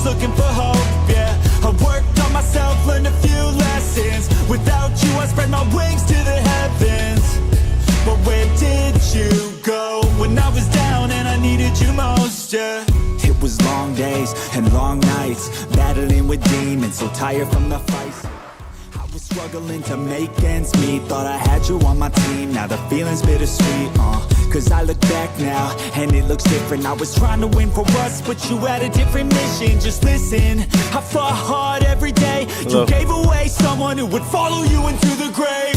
looking for hope, yeah. I worked on myself, learned a few lessons. Without you, I spread my wings to the heavens. But where did you go when I was down and I needed you most, yeah? It was long days and long nights, battling with demons, so tired from the fights. I was struggling to make ends meet, thought I had you on my team, now the feeling's bittersweet, cause I look back now, and it looks different. I was trying to win for us, but you had a different mission. Just listen, I fought hard every day. You gave away someone who would follow you into the grave.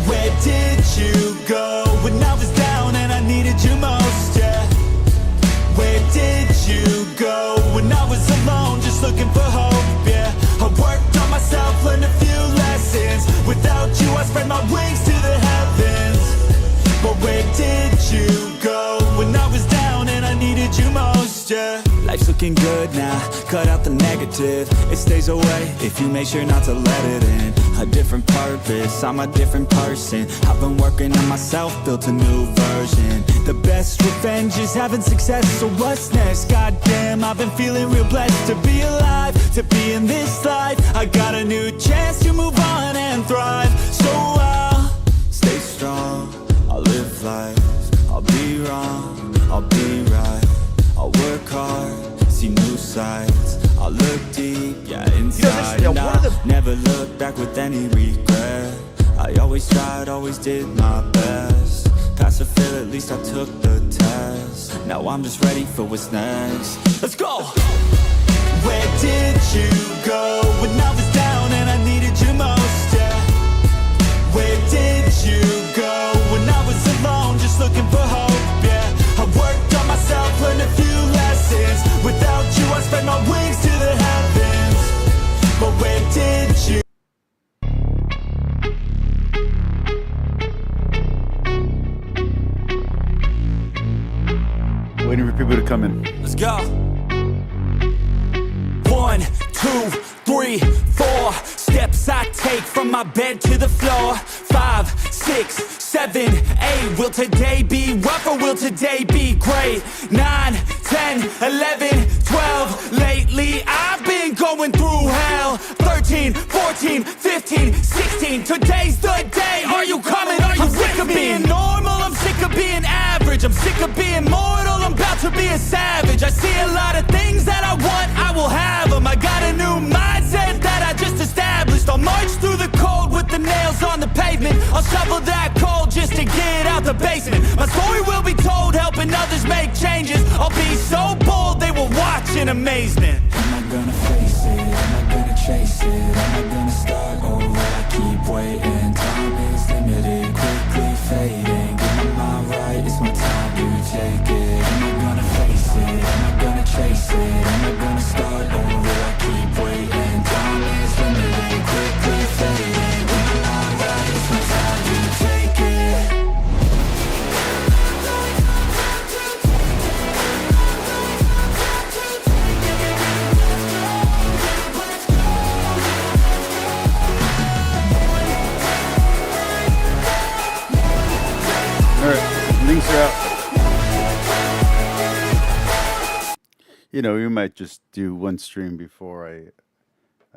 Where did you go when I was down and I needed you most, yeah? Where did you go when I was alone, just looking for hope, yeah? I worked on myself, learned a few lessons. Without you, I spread my wings to the heavens. But where did you go when I was down and I needed you most, yeah? Life's looking good now, cut out the negative. It stays away if you make sure not to let it in. A different purpose, I'm a different person. I've been working on myself, built a new version. The best revenge is having success, so what's next? Goddamn, I've been feeling real blessed to be alive, to be in this life. I got a new chance to move on and thrive. So I'll stay strong, I'll live life, I'll be wrong, I'll be right. I'll work hard, see new sights, I'll look deep, yeah, inside. And I'll never look back with any regret. I always tried, always did my best. Pass or fail, at least I took the test. Now I'm just ready for what's next. Let's go! Where did you go when I was down and I needed you most, yeah? Where did you go when I was alone, just looking for hope, yeah? I worked on myself, learned a few lessons. Without you, I spread my wings to the heavens. But where did you? Waiting for people to come in. Let's go. 1, 2, 3, 4 steps I take from my bed to the floor. 5, 6, 7, 8. Will today be rough or will today be great? 9, 10, 11, 12. Lately I've been going through hell. 13, 14, 15, 16. Today's the day. Are you coming? Are you sick of being normal? I'm sick of being average. I'm sick of being mortal. I'm about to be a savage. I see a lot of things that I want, I will have them. I got a new mindset that I just established. I'll march through the cold with the nails on the pavement. I'll shovel that coal just to get out the basement. My story will be told, helping others make changes. I'll be so bold, they will watch in amazement. Am I gonna face it? Am I gonna chase it? Am I gonna start over? I keep waiting. Time is limited, quickly fading. Get my mind right, it's my time to take it. Am I gonna face it? Am I gonna chase it? Am I gonna start over? I keep waiting. Time is limited, quickly fading. Get my mind right, it's my time to take it. Alright, links are out. You know, we might just do one stream before I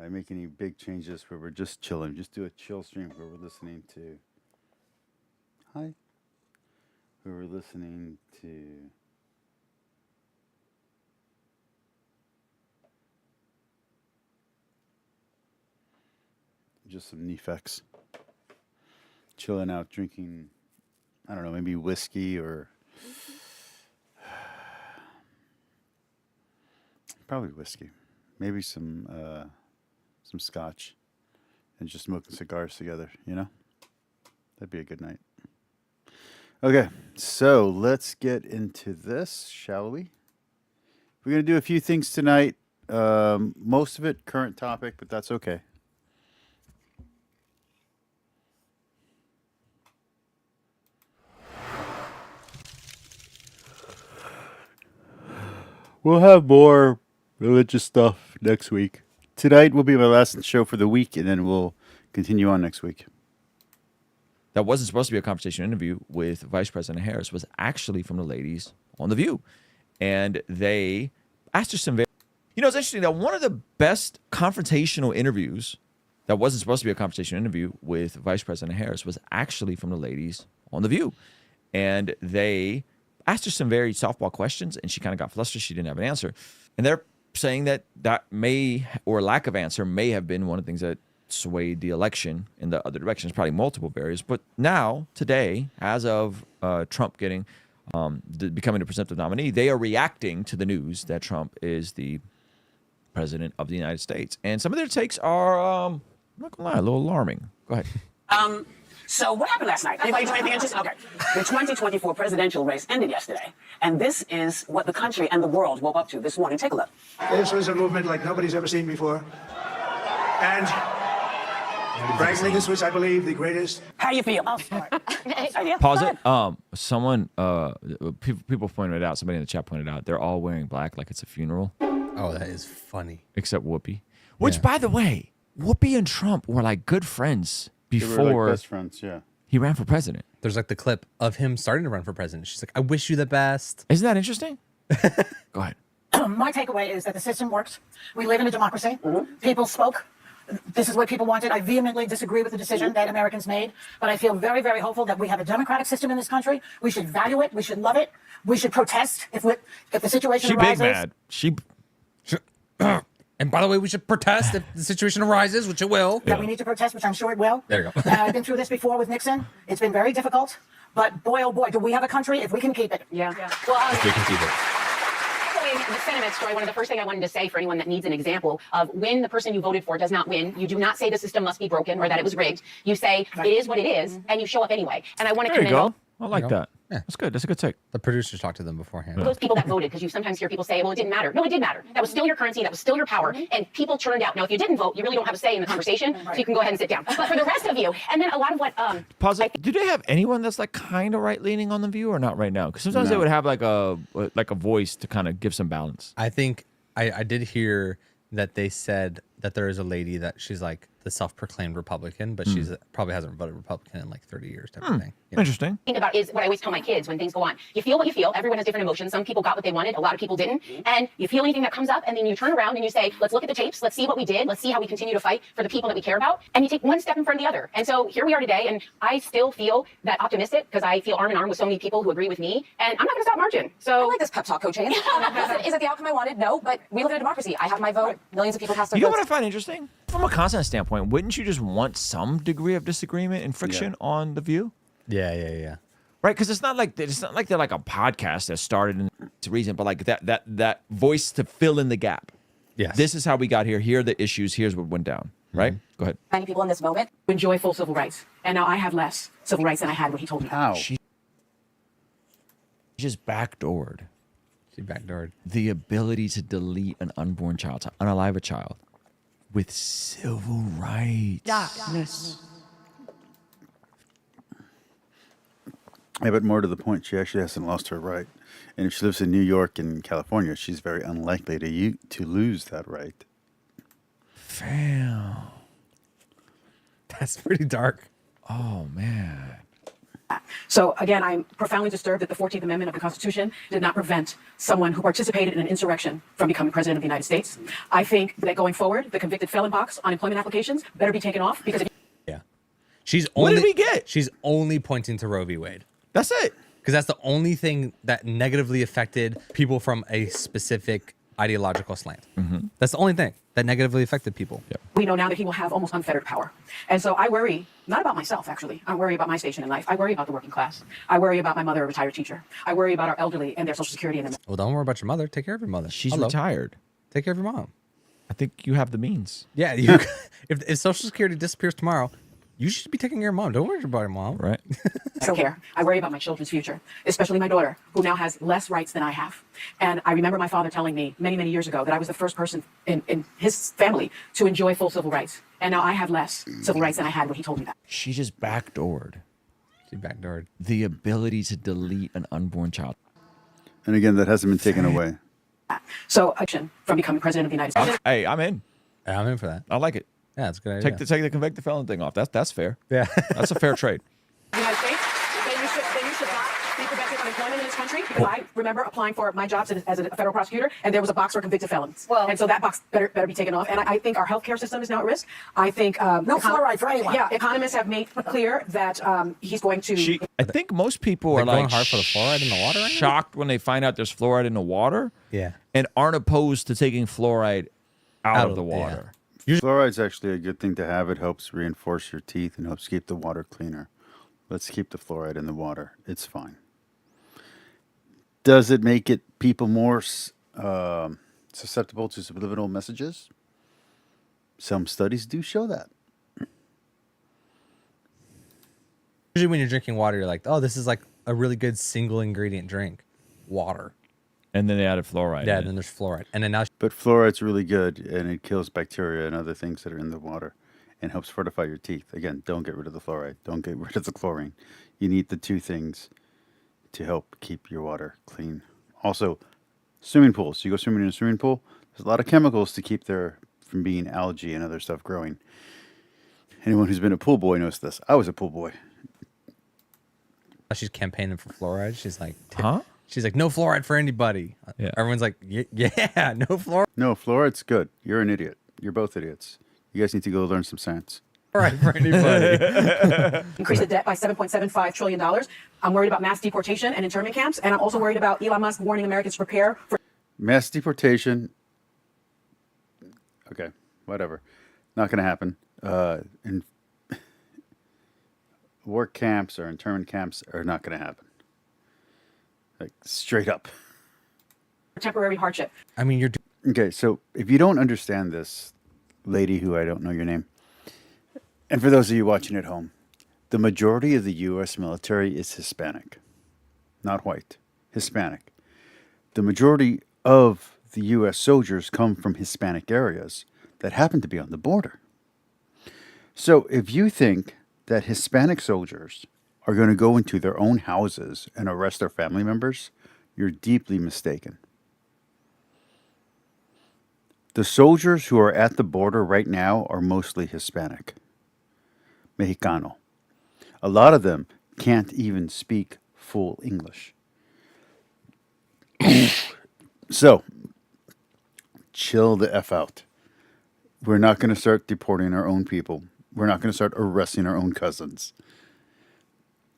make any big changes where we're just chilling. Just do a chill stream where we're listening to... Hi. Where we're listening to... just some Nefex. Chilling out, drinking... I don't know, maybe whiskey or probably whiskey, maybe some scotch, and just smoking cigars together. You know, that'd be a good night. Okay, so let's get into this, shall we? We're gonna do a few things tonight. Most of it current topic, but that's okay. We'll have more religious stuff next week. Tonight will be my last show for the week, and then we'll continue on next week. That wasn't supposed to be a conversation interview with Vice President Harris. Was actually from the ladies on The View. And they asked her some very... You know, it's interesting that one of the best confrontational interviews that wasn't supposed to be a confrontational interview with Vice President Harris was actually from the ladies on The View. And they asked her some very softball questions, and she kind of got flustered. She didn't have an answer. And they're saying that may, or lack of answer, may have been one of the things that swayed the election in the other direction. There's probably multiple barriers. But now, today, as of Trump getting becoming the presumptive nominee, they are reacting to the news that Trump is the president of the United States. And some of their takes are, I'm not going to lie, a little alarming. Go ahead. So what happened last night? Anybody do anything interesting? Okay. The 2024 presidential race ended yesterday. And this is what the country and the world woke up to this morning. Take a look. This was a movement like nobody's ever seen before. And frankly, this was, I believe, the greatest. How do you feel? Pause it. Someone, people pointed out, somebody in the chat pointed out, they're all wearing black like it's a funeral. Oh, that is funny. Except Whoopi. Which, by the way, Whoopi and Trump were like good friends before They were like best friends, yeah. he ran for president. There's like the clip of him starting to run for president. She's like, I wish you the best. Isn't that interesting? Go ahead. My takeaway is that the system works. We live in a democracy. People spoke. This is what people wanted. I vehemently disagree with the decision that Americans made, but I feel very, very hopeful that we have a democratic system in this country. We should value it. We should love it. We should protest if the situation She arises. big mad. She And by the way, we should protest if the situation arises, which it will. That we need to protest, which I'm sure it will. There you go. I've been through this before with Nixon. It's been very difficult, but boy, oh boy, do we have a country if we can keep it. Yeah. Well, We can keep it. echoing the sentiment story, one of the first thing I wanted to say for anyone that needs an example of when the person you voted for does not win, you do not say the system must be broken or that it was rigged. You say it is what it is, and you show up anyway. And I want to there you commend go. I like that. Yeah. That's good. That's a good take. The producers talked to them beforehand. all those people that voted, because you sometimes hear people say, well, it didn't matter. No, it did matter. That was still your currency. That was still your power. And people turned out. Now, if you didn't vote, you really don't have a say in the conversation, so you can go ahead and sit down. But for the rest of you, and then a lot of what... Pause it. Do they have anyone that's like kind of right-leaning on The View or not right now? Because sometimes they would have like a voice to kind of give some balance. I think I did hear that they said that there is a lady that she's like the self-proclaimed Republican, but she's probably hasn't voted Republican in like 30 years type of thing. You know? Interesting. think about is what I always tell my kids when things go on. You feel what you feel. Everyone has different emotions. Some people got what they wanted. A lot of people didn't. And you feel anything that comes up, and then you turn around and you say, let's look at the tapes. Let's see what we did. Let's see how we continue to fight for the people that we care about. And you take one step in front of the other. And so here we are today, and I still feel that optimistic because I feel arm in arm with so many people who agree with me. And I'm not going to stop marching. So I like this pep talk, Coach Haynes. Is it the outcome I wanted? No, but we live in a democracy. I have my vote. Millions of people cast their You know votes. what I find interesting? From a content standpoint, wouldn't you just want some degree of disagreement and friction on The View? Yeah. Right, because it's not like they're like a podcast that started in reason, but like that voice to fill in the gap. Yes. This is how we got here. Here are the issues. Here's what went down. Right. Go ahead. Many people in this moment. Enjoy full civil rights. And now I have less civil rights than I had when he told me that. How? She just backdoored She backdoored. the ability to delete an unborn child, to unalive a child, with civil rights. Darkness. Yeah, but more to the point, she actually hasn't lost her right. And if she lives in New York and California, she's very unlikely to lose that right. Fam. That's pretty dark. Oh, man. So again, I'm profoundly disturbed that the 14th Amendment of the Constitution did not prevent someone who participated in an insurrection from becoming president of the United States. I think that going forward, the convicted felon box on employment applications better be taken off because if Yeah. She's What only, did we get? She's only pointing to Roe v. Wade. That's it. Because that's the only thing that negatively affected people from a specific ideological slant. That's the only thing that negatively affected people. we know now that he will have almost unfettered power. And so I worry, not about myself, actually. I worry about my station in life. I worry about the working class. I worry about my mother, a retired teacher. I worry about our elderly and their Social Security and their Well, don't worry about your mother. Take care of your mother. She's Hello. retired. Take care of your mom. I think you have the means. Yeah. You, if Social Security disappears tomorrow, you should be taking care of your mom. Don't worry about your mom. Right. care. I worry about my children's future, especially my daughter, who now has less rights than I have. And I remember my father telling me many, many years ago that I was the first person in his family to enjoy full civil rights. And now I have less civil rights than I had when he told me that. She just backdoored She backdoored. the ability to delete an unborn child. And again, that hasn't been taken away. So, action from becoming president of the United States. Hey, I'm in. Yeah, I'm in for that. I like it. Yeah, that's a good idea. Take the convicted felon thing off. That's fair. Yeah. That's a fair trade. The United States, then you should not they prevented unemployment in this country because I remember applying for my jobs as a federal prosecutor, and there was a box for convicted felons. Well- and so that box better be taken off. And I think our healthcare system is now at risk. I think No fluoride for anyone. Yeah, economists have made clear that he's going to. I think most people They're are going like hard for the fluoride in the water right now? shocked when they find out there's fluoride in the water. Yeah. And aren't opposed to taking fluoride out of the yeah. water. Fluoride's actually a good thing to have. It helps reinforce your teeth and helps keep the water cleaner. Let's keep the fluoride in the water. It's fine. Does it make it people more susceptible to subliminal messages? Some studies do show that. Usually when you're drinking water, you're like, oh, this is like a really good single ingredient drink. Water. And then they added fluoride. Yeah, in and it. then there's fluoride. And then now But fluoride's really good, and it kills bacteria and other things that are in the water and helps fortify your teeth. Again, don't get rid of the fluoride. Don't get rid of the chlorine. You need the two things to help keep your water clean. Also, swimming pools. You go swimming in a swimming pool, there's a lot of chemicals to keep there from being algae and other stuff growing. Anyone who's been a pool boy knows this. I was a pool boy. she's campaigning for fluoride. She's like, Huh? She's like, no fluoride for anybody. Yeah. Everyone's like, yeah, no fluoride No, fluoride's good. You're an idiot. You're both idiots. You guys need to go learn some science. for anybody. Increase the debt by $7.75 trillion. I'm worried about mass deportation and internment camps, and I'm also worried about Elon Musk warning Americans to prepare for. Mass deportation. Okay, whatever. Not going to happen. In work camps or internment camps are not going to happen. Like straight up. temporary hardship. I mean, you're Okay, so if you don't understand this, lady who I don't know your name, and for those of you watching at home, the majority of the U.S. military is Hispanic, not white, Hispanic. The majority of the U.S. soldiers come from Hispanic areas that happen to be on the border. So if you think that Hispanic soldiers are going to go into their own houses and arrest their family members, you're deeply mistaken. The soldiers who are at the border right now are mostly Hispanic, Mexicano. A lot of them can't even speak full English. So, chill the F out. We're not going to start deporting our own people. We're not going to start arresting our own cousins.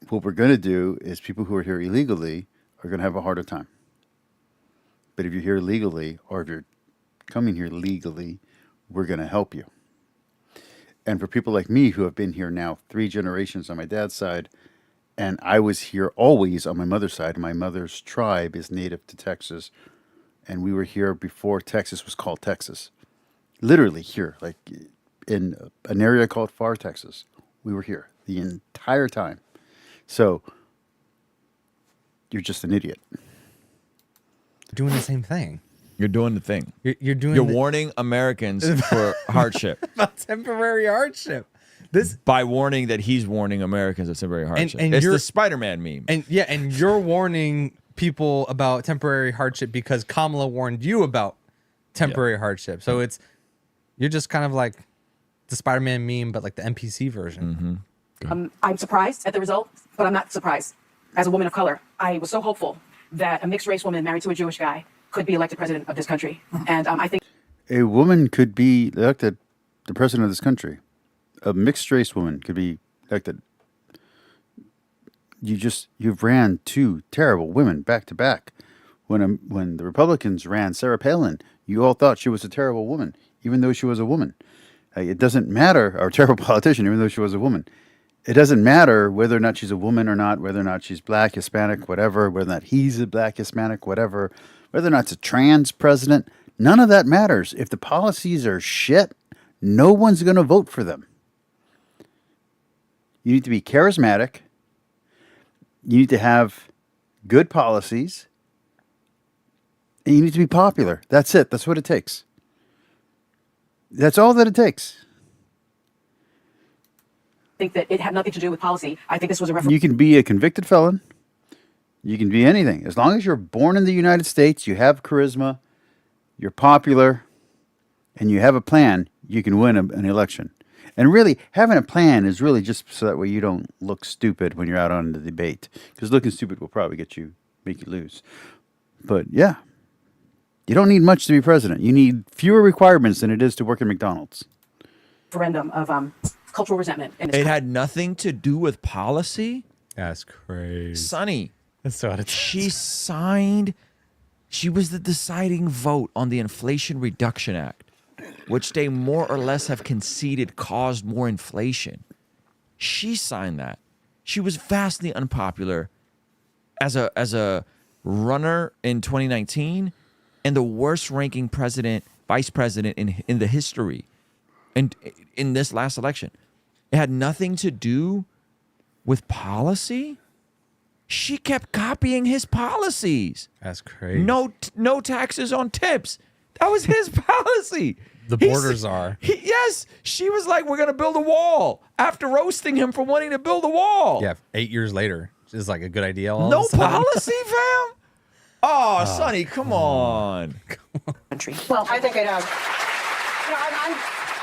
What we're going to do is people who are here illegally are going to have a harder time. But if you're here legally, or if you're coming here legally, we're going to help you. And for people like me who have been here now 3 generations on my dad's side, and I was here always on my mother's side. My mother's tribe is native to Texas, and we were here before Texas was called Texas. Literally here, like in an area called Far, Texas. We were here the entire time. So, you're just an idiot. doing the same thing. You're doing the thing. You're doing You're the- warning Americans for hardship about temporary hardship. This by warning that he's warning Americans of temporary hardship. and It's you're- the Spider-Man meme. and you're warning people about temporary hardship because Kamala warned you about temporary hardship. So you're just kind of like the Spider-Man meme, but like the NPC version. I'm surprised at the result, but I'm not surprised. As a woman of color, I was so hopeful that a mixed race woman married to a Jewish guy could be elected president of this country. And I think A woman could be elected the president of this country. A mixed race woman could be elected. You've ran 2 terrible women back to back. When the Republicans ran Sarah Palin, you all thought she was a terrible woman, even though she was a woman. It doesn't matter, or a terrible politician, even though she was a woman. It doesn't matter whether or not she's a woman or not, whether or not she's black, Hispanic, whatever, whether or not he's a black, Hispanic, whatever, whether or not it's a trans president. None of that matters. If the policies are shit, no one's going to vote for them. You need to be charismatic. You need to have good policies. And you need to be popular. That's it. That's what it takes. That's all that it takes. that it had nothing to do with policy. I think this was a referendum. You can be a convicted felon. You can be anything. As long as you're born in the United States, you have charisma, you're popular, and you have a plan, you can win an election. And really, having a plan is really just so that way you don't look stupid when you're out on the debate. Because looking stupid will probably make you lose. But yeah, you don't need much to be president. You need fewer requirements than it is to work at McDonald's. Referendum of cultural resentment in this It had nothing to do with policy. That's crazy. Sonny, That's so out of she signed. She was the deciding vote on the Inflation Reduction Act, which they more or less have conceded caused more inflation. She signed that. She was vastly unpopular as a runner in 2019 and the worst ranking vice president in the history and in this last election. It had nothing to do with policy. She kept copying his policies. That's crazy. No taxes on tips. That was his policy. The borders are. Yes. She was like, we're going to build a wall after roasting him for wanting to build a wall. Yeah, 8 years later. Is like a good idea. All No of a sudden. policy, fam? Oh, Sonny, come on. country. Well, I think it. I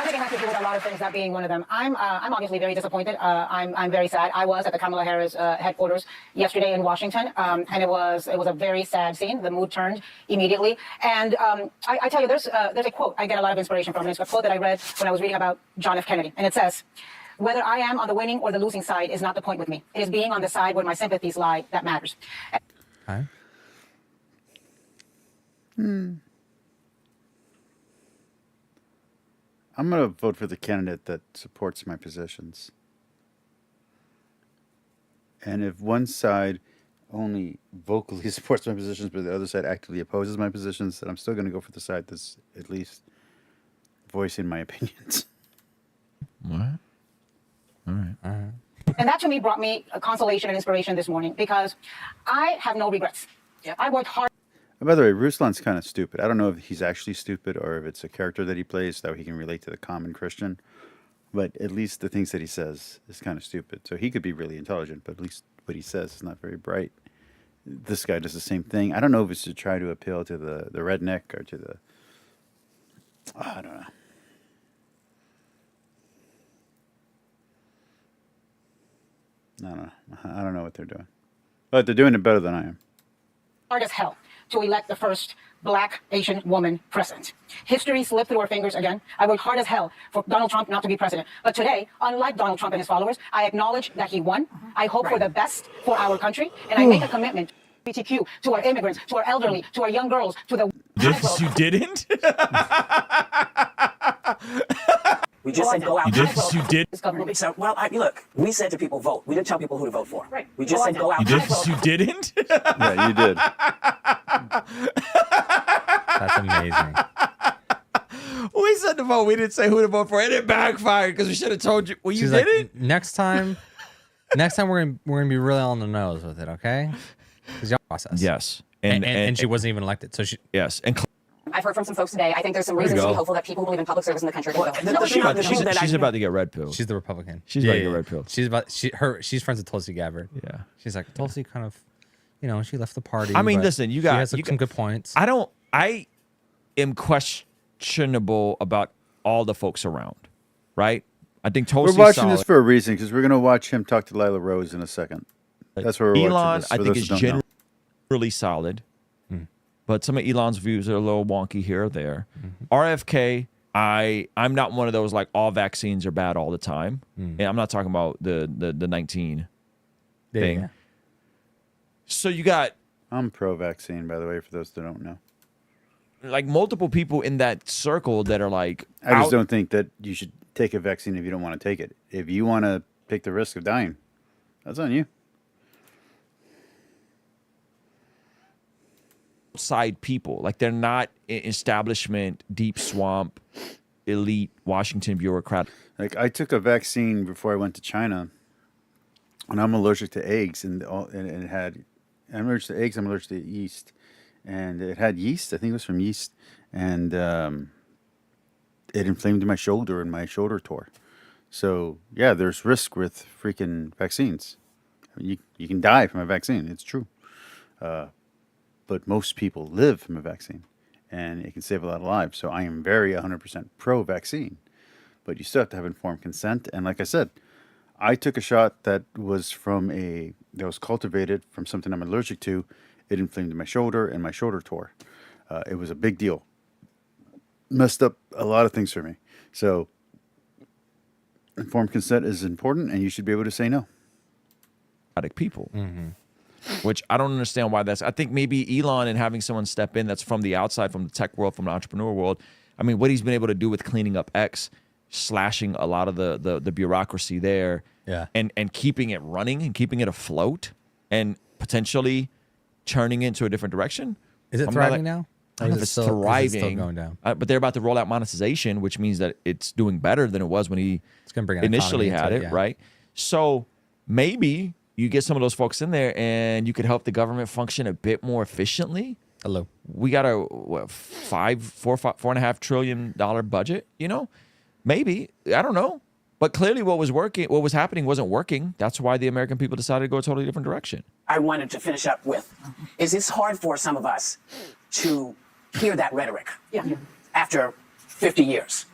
think it has to do with a lot of things, that being one of them. I'm obviously very disappointed. I'm very sad. I was at the Kamala Harris headquarters yesterday in Washington, and it was a very sad scene. The mood turned immediately. And I tell you, there's a quote I get a lot of inspiration from. And it's a quote that I read when I was reading about John F. Kennedy, and it says, "Whether I am on the winning or the losing side is not the point with me. It is being on the side where my sympathies lie that matters." Huh? I'm going to vote for the candidate that supports my positions. And if one side only vocally supports my positions, but the other side actively opposes my positions, then I'm still going to go for the side that's at least voicing my opinions. What? All right. And that to me brought me a consolation and inspiration this morning, because I have no regrets. I worked hard. And by the way, Ruslan's kind of stupid. I don't know if he's actually stupid or if it's a character that he plays that he can relate to the common Christian. But at least the things that he says is kind of stupid. So he could be really intelligent, but at least what he says is not very bright. This guy does the same thing. I don't know if it's to try to appeal to the redneck or to the... I don't know. I don't know what they're doing. But they're doing it better than I am. Hard as hell to elect the first Black Asian woman president. History slipped through our fingers again. I worked hard as hell for Donald Trump not to be president. But today, unlike Donald Trump and his followers, I acknowledge that he won. I hope for the best for our country, and I make a commitment to LGBTQ, to our immigrants, to our elderly, to our young girls, to the... This you didn't? We just said go out. You did? So, well, look, we said to people, vote. We didn't tell people who to vote for. Right. We just said go out. You didn't? Yeah, you did. That's amazing. We said to vote. We didn't say who to vote for. And it backfired because we should have told you. Well, you She's did like, it? next time we're gonna be really on the nose with it, okay? Because y'all process. Yes. And she wasn't even elected, so she. Yes. And I've heard from some folks today. I think there's some reasons to go. be hopeful that people who believe in public service in the country will vote. she's about to get red pill. She's the Republican. She's about to get red pill. She's friends with Tulsi Gabbard. Yeah. She's like, Tulsi kind of, she left the party. I mean, but listen, she has some good points. I am questionable about all the folks around, right? I think Tulsi's We're watching solid. this for a reason because we're going to watch him talk to Lila Rose in a second. That's where we're Elon, watching this. I for think, those is who don't know. generally solid. But some of Elon's views are a little wonky here or there. RFK, I'm not one of those like all vaccines are bad all the time. And I'm not talking about the 19 thing. Yeah. So you got I'm pro-vaccine, by the way, for those that don't know. like multiple people in that circle that are like I just don't think that you should take a vaccine if you don't want to take it. If you want to take the risk of dying, that's on you. outside people. Like they're not establishment, deep swamp, elite Washington bureaucrat. Like I took a vaccine before I went to China, and I'm allergic to eggs, and it had. I'm allergic to eggs. I'm allergic to yeast, and it had yeast. I think it was from yeast, and it inflamed my shoulder, and my shoulder tore. So yeah, there's risk with freaking vaccines. I mean, you can die from a vaccine. It's true, but most people live from a vaccine, and it can save a lot of lives. So I am very 100% pro-vaccine. but you still have to have informed consent. And like I said, I took a shot that was cultivated from something I'm allergic to. It inflamed my shoulder, and my shoulder tore. It was a big deal. Messed up a lot of things for me. So informed consent is important, and you should be able to say no. People. Which I don't understand why that's. I think maybe Elon and having someone step in that's from the outside, from the tech world, from the entrepreneur world. I mean, what he's been able to do with cleaning up X, slashing a lot of the bureaucracy there, and keeping it running and keeping it afloat, and potentially turning into a different direction. Is it thriving now? I don't know if it's thriving. Still going down? But they're about to roll out monetization, which means that it's doing better than it was when he initially had it, right? So maybe you get some of those folks in there and you could help the government function a bit more efficiently. Hello. We got a $4.5 trillion budget, you know? Maybe. I don't know. But clearly what was happening wasn't working. That's why the American people decided to go a totally different direction. I wanted to finish up with is it's hard for some of us to hear that rhetoric after 50 years,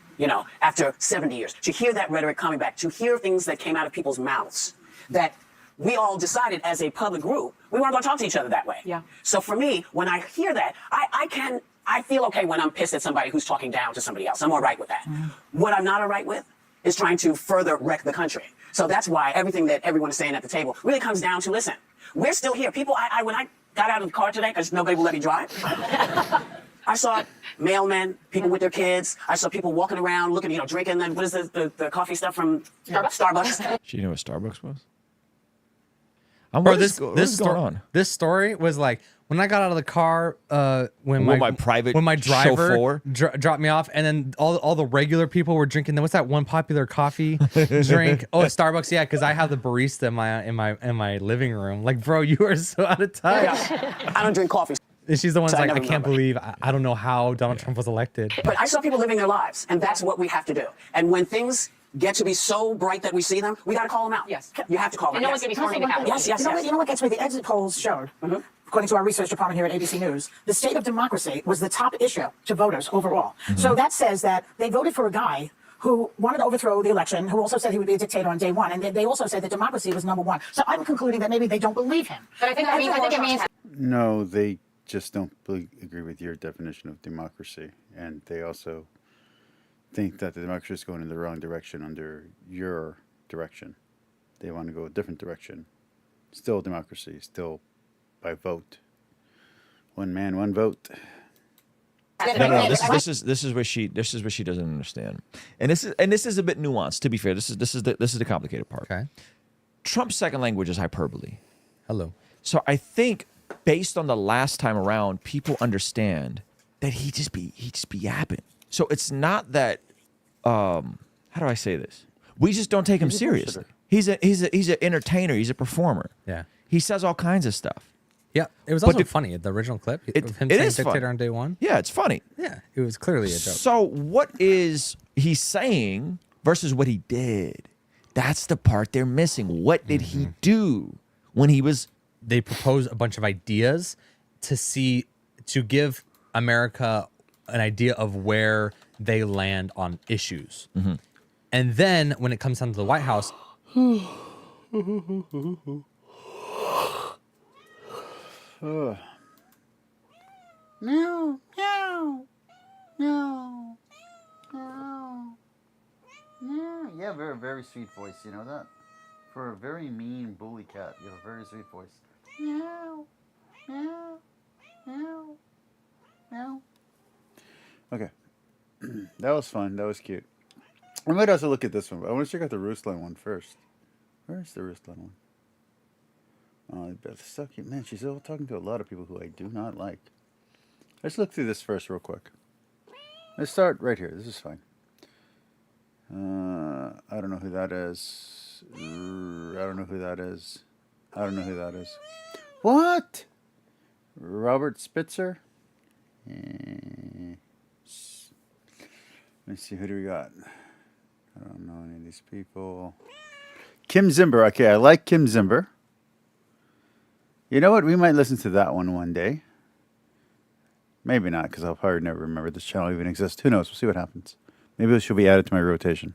after 70 years, to hear that rhetoric coming back, to hear things that came out of people's mouths that we all decided as a public group, we weren't going to talk to each other that way. Yeah. So for me, when I hear that, I feel okay when I'm pissed at somebody who's talking down to somebody else. I'm all right with that. What I'm not all right with is trying to further wreck the country. So that's why everything that everyone is saying at the table really comes down to, listen, we're still here. People, when I got out of the car today, because nobody will let me drive, I saw mailmen, people with their kids. I saw people walking around looking, drinking, what is the coffee stuff from Starbucks? She knew what Starbucks was? Bro, what is going on? This story was like when I got out of the car, when my driver dropped me off, and then all the regular people were drinking. What's that one popular coffee drink? Oh, at Starbucks, yeah, because I have the barista in my living room. Like, bro, you are so out of touch. Yeah. I don't drink coffee. And she's the one that's like, I can't believe I don't know how Donald Trump was elected. But I saw people living their lives, and that's what we have to do. And when things get to be so bright that we see them, we got to call them out. Yes. You have to call them And no out. one's going to be storming the Capitol. Yes, yes, yes. You know what gets me? The exit polls showed, according to our research department here at ABC News, the state of democracy was the top issue to voters overall. So that says that they voted for a guy who wanted to overthrow the election, who also said he would be a dictator on day one, and they also said that democracy was number one. So I'm concluding that maybe they don't believe him. But I think it means No, they just don't agree with your definition of democracy, and they also think that the democracy is going in the wrong direction under your direction. They want to go a different direction. Still democracy, still by vote. One man, one vote. No. This is what she doesn't understand, and this is a bit nuanced. To be fair, this is the complicated part. Okay. Trump's second language is hyperbole. Hello. So I think based on the last time around, people understand that he just be yapping. So it's not that how do I say this? We just don't take him seriously. He's an entertainer. He's a performer. Yeah. He says all kinds of stuff. Yeah, it was also funny. The original clip of him saying dictator on day one. Yeah, it's funny. Yeah, it was clearly a joke. So what is he saying versus what he did? That's the part they're missing. What did he do when he was? They proposed a bunch of ideas to give America an idea of where they land on issues. And then when it comes down to the White House, Meow, meow, meow, meow, meow. You have a very sweet voice, you know that? For a very mean bully cat, you have a very sweet voice. Meow, meow, meow, meow. Okay. That was fun. That was cute. I might also look at this one, but I want to check out the Ruslan one first. Where's the Ruslan one? Oh, Beth Stuckey. Man, she's all talking to a lot of people who I do not like. Let's look through this first real quick. Let's start right here. This is fine. I don't know who that is. I don't know who that is. I don't know who that is. What? Robert Spitzer? Let's see, who do we got? I don't know any of these people. Kim Zimber. Okay, I like Kim Zimber. You know what? We might listen to that one day. Maybe not, because I'll probably never remember this channel even exists. Who knows? We'll see what happens. Maybe she'll be added to my rotation.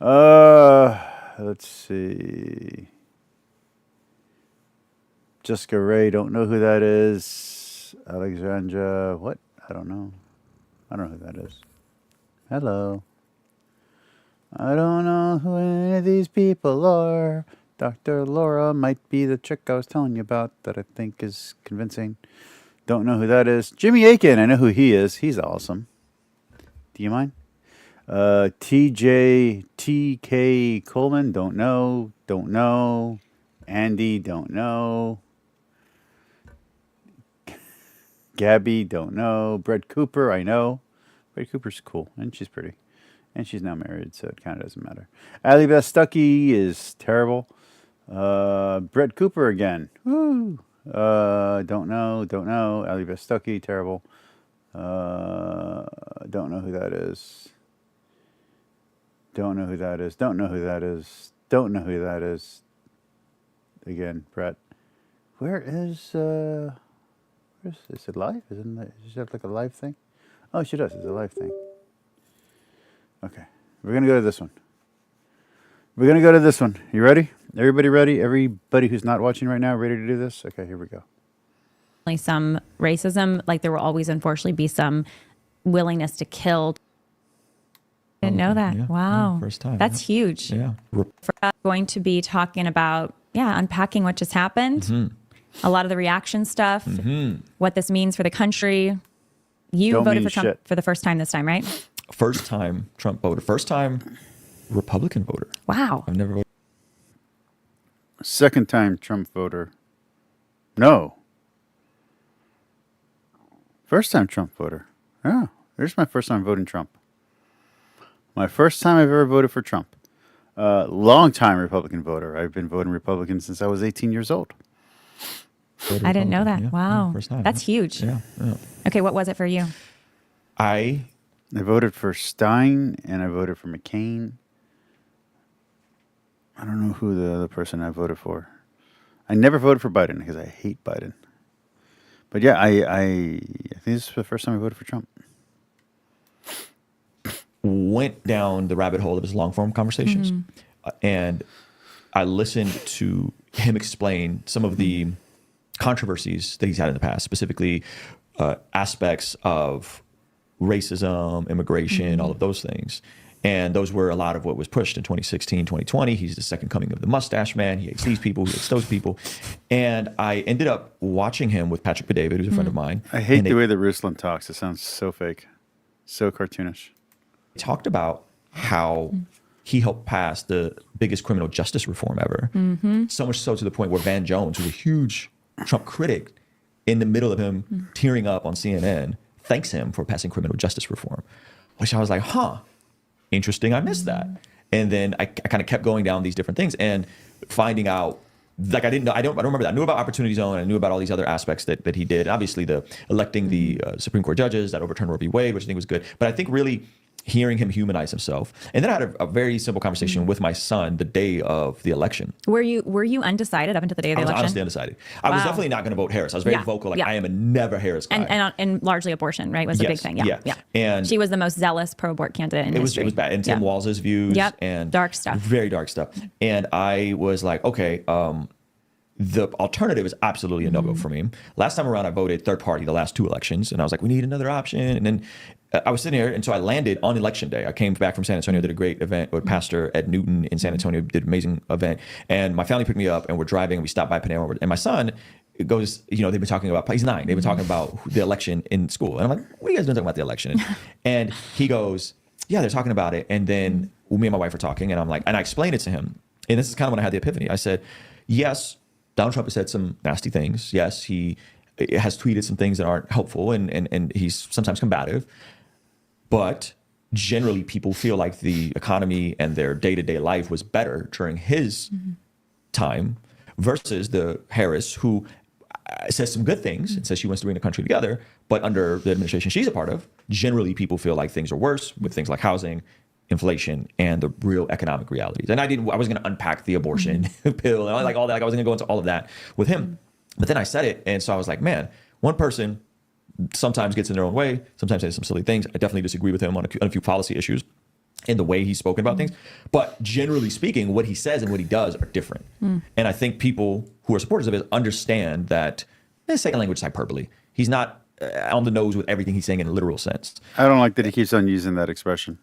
Let's see. Jessica Ray, don't know who that is. Alexandra, what? I don't know. I don't know who that is. Hello. I don't know who any of these people are. Dr. Laura might be the chick I was telling you about that I think is convincing. Don't know who that is. Jimmy Aiken, I know who he is. He's awesome. Do you mind? TK Coleman, don't know. Don't know. Andy, don't know. Gabby, don't know. Brett Cooper, I know. Brett Cooper's cool, and she's pretty. And she's now married, so it kind of doesn't matter. Allie Beth Stuckey is terrible. Brett Cooper again. Woo. Don't know. Allie Beth Stuckey, terrible. Don't know who that is. Don't know who that is. Don't know who that is. Don't know who that is. Again, Brett. Where is it live? Does she have like a live thing? Oh, she does. It's a live thing. Okay. We're going to go to this one. We're going to go to this one. You ready? Everybody ready? Everybody who's not watching right now, ready to do this? Okay, here we go. Some racism, like there will always unfortunately be some willingness to kill. Didn't know that. Yeah, Wow. yeah, first time. That's huge. Yeah. We're going to be talking about, unpacking what just happened. Mm-hmm. A lot of the reaction stuff, what this means for the country. You Don't voted mean for Trump shit. for the first time this time, right? First time Trump voter. First time Republican voter. Wow. I've never voted. Second time Trump voter. No. First time Trump voter. Oh, there's my first time voting Trump. My first time I've ever voted for Trump. Long time Republican voter. I've been voting Republican since I was 18 years old. I didn't know that. Yeah, Wow. yeah, first time. That's huge. Yeah. Okay, what was it for you? I voted for Stein and I voted for McCain. I don't know who the other person I voted for. I never voted for Biden because I hate Biden. But yeah, I think this is the first time I voted for Trump. went down the rabbit hole of his long form conversations. And I listened to him explain some of the controversies that he's had in the past, specifically aspects of racism, immigration, all of those things. And those were a lot of what was pushed in 2016, 2020. He's the second coming of the mustache man. He hates these people, he hates those people. And I ended up watching him with Patrick David, who's a friend of mine. I hate the way that Ruslan talks. It sounds so fake, so cartoonish. Talked about how he helped pass the biggest criminal justice reform ever. So much so to the point where Van Jones, who's a huge Trump critic, in the middle of him tearing up on CNN, thanks him for passing criminal justice reform. Which I was like, interesting, I missed that. And then I kind of kept going down these different things and finding out, like I don't remember that. I knew about Opportunity Zone, I knew about all these other aspects that he did. Obviously the electing the Supreme Court judges that overturned Roe v. Wade, which I think was good. But I think really hearing him humanize himself. And then I had a very simple conversation with my son the day of the election. Were you undecided up until the day of the I was election? honestly undecided. I was definitely not going to vote Harris. I was very vocal, like I am a never Harris guy. And largely abortion, right, was a big thing. Yeah. And she was the most zealous pro-abort candidate in history. It was bad. And Tim Walz's views and dark stuff. Very dark stuff. And I was like, okay, the alternative is absolutely a no-go for me. Last time around, I voted third party the last two elections, and I was like, we need another option. And then I was sitting here, and so I landed on election day. I came back from San Antonio, did a great event with Pastor Ed Newton in San Antonio, did an amazing event. And my family picked me up, and we're driving, and we stopped by Panera. And my son goes, they've been talking about, he's 9, they've been talking about the election in school. And I'm like, what are you guys doing talking about the election? And he goes, yeah, they're talking about it. And then me and my wife are talking, and I'm like, and I explained it to him. And this is kind of when I had the epiphany. I said, yes, Donald Trump has said some nasty things. Yes, he has tweeted some things that aren't helpful, and he's sometimes combative. But generally, people feel like the economy and their day-to-day life was better during his time versus the Harris, who says some good things and says she wants to bring the country together. But under the administration she's a part of, generally people feel like things are worse with things like housing, inflation, and the real economic realities. And I was going to unpack the abortion pill and like all that. Like I was going to go into all of that with him. But then I said it, and so I was like, man, one person sometimes gets in their own way, sometimes says some silly things. I definitely disagree with him on a few policy issues. in the way he's spoken about things. But generally speaking, what he says and what he does are different. And I think people who are supporters of it understand that second language is hyperbole. He's not on the nose with everything he's saying in a literal sense. I don't like that he keeps on using that expression.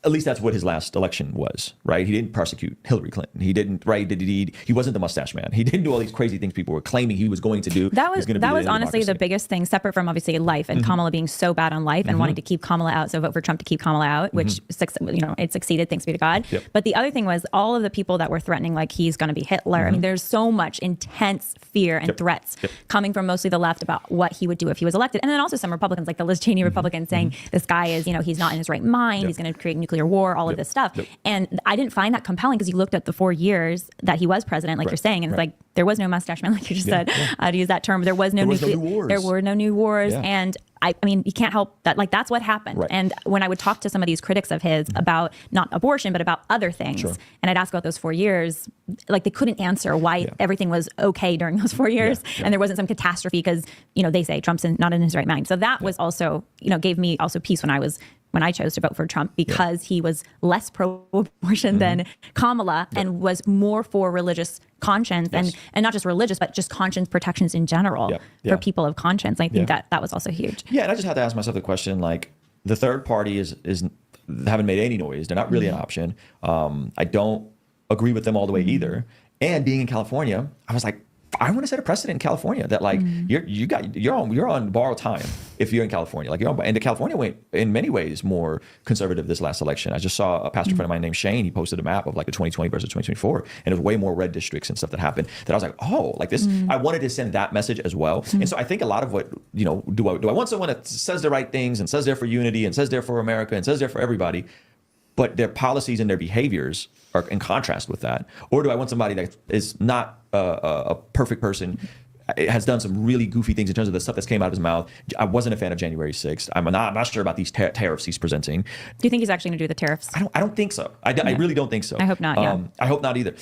At least that's what his last election was, right? He didn't prosecute Hillary Clinton. He didn't, right? He wasn't the mustache man. He didn't do all these crazy things people were claiming he was going to do. That was honestly the biggest thing, separate from obviously life and Kamala being so bad on life and wanting to keep Kamala out. So vote for Trump to keep Kamala out, which it succeeded. Thanks be to God. Yep. But the other thing was all of the people that were threatening like he's going to be Hitler. I mean, there's so much intense fear and threats coming from mostly the left about what he would do if he was elected, and then also some Republicans like the Liz Cheney Republicans saying this guy is he's not in his right mind. He's going to create nuclear war. All of this stuff. And I didn't find that compelling because you looked at the 4 years that he was president, like you're saying, and it's like there was no mustache man, like you just said, to use that term. There was no new wars. There were no new wars. And I mean, you can't help that. Like, that's what happened. And when I would talk to some of these critics of his about not abortion, but about other things, and I'd ask about those 4 years, like they couldn't answer why everything was okay during those 4 years. And there wasn't some catastrophe because, they say Trump's not in his right mind. So that was also, gave me also peace when I chose to vote for Trump because he was less pro-abortion than Kamala and was more for religious conscience and not just religious, but just conscience protections in general for people of conscience. I think that was also huge. Yeah, and I just had to ask myself the question, like, the third party is haven't made any noise. They're not really an option. I don't agree with them all the way either. And being in California, I was like, I want to set a precedent in California that like you're on borrowed time if you're in California. Like and California went in many ways more conservative this last election. I just saw a pastor friend of mine named Shane. He posted a map of like the 2020 versus 2024, and it was way more red districts and stuff that happened. That I was like, oh, like this. I wanted to send that message as well. And so I think a lot of what do I want someone that says the right things and says they're for unity and says they're for America and says they're for everybody, but their policies and their behaviors are in contrast with that? Or do I want somebody that is not a perfect person, has done some really goofy things in terms of the stuff that's came out of his mouth? I wasn't a fan of January 6th. I'm not sure about these tariffs he's presenting. Do you think he's actually going to do the tariffs? I don't think so. I really don't think so. I hope not, I hope not either.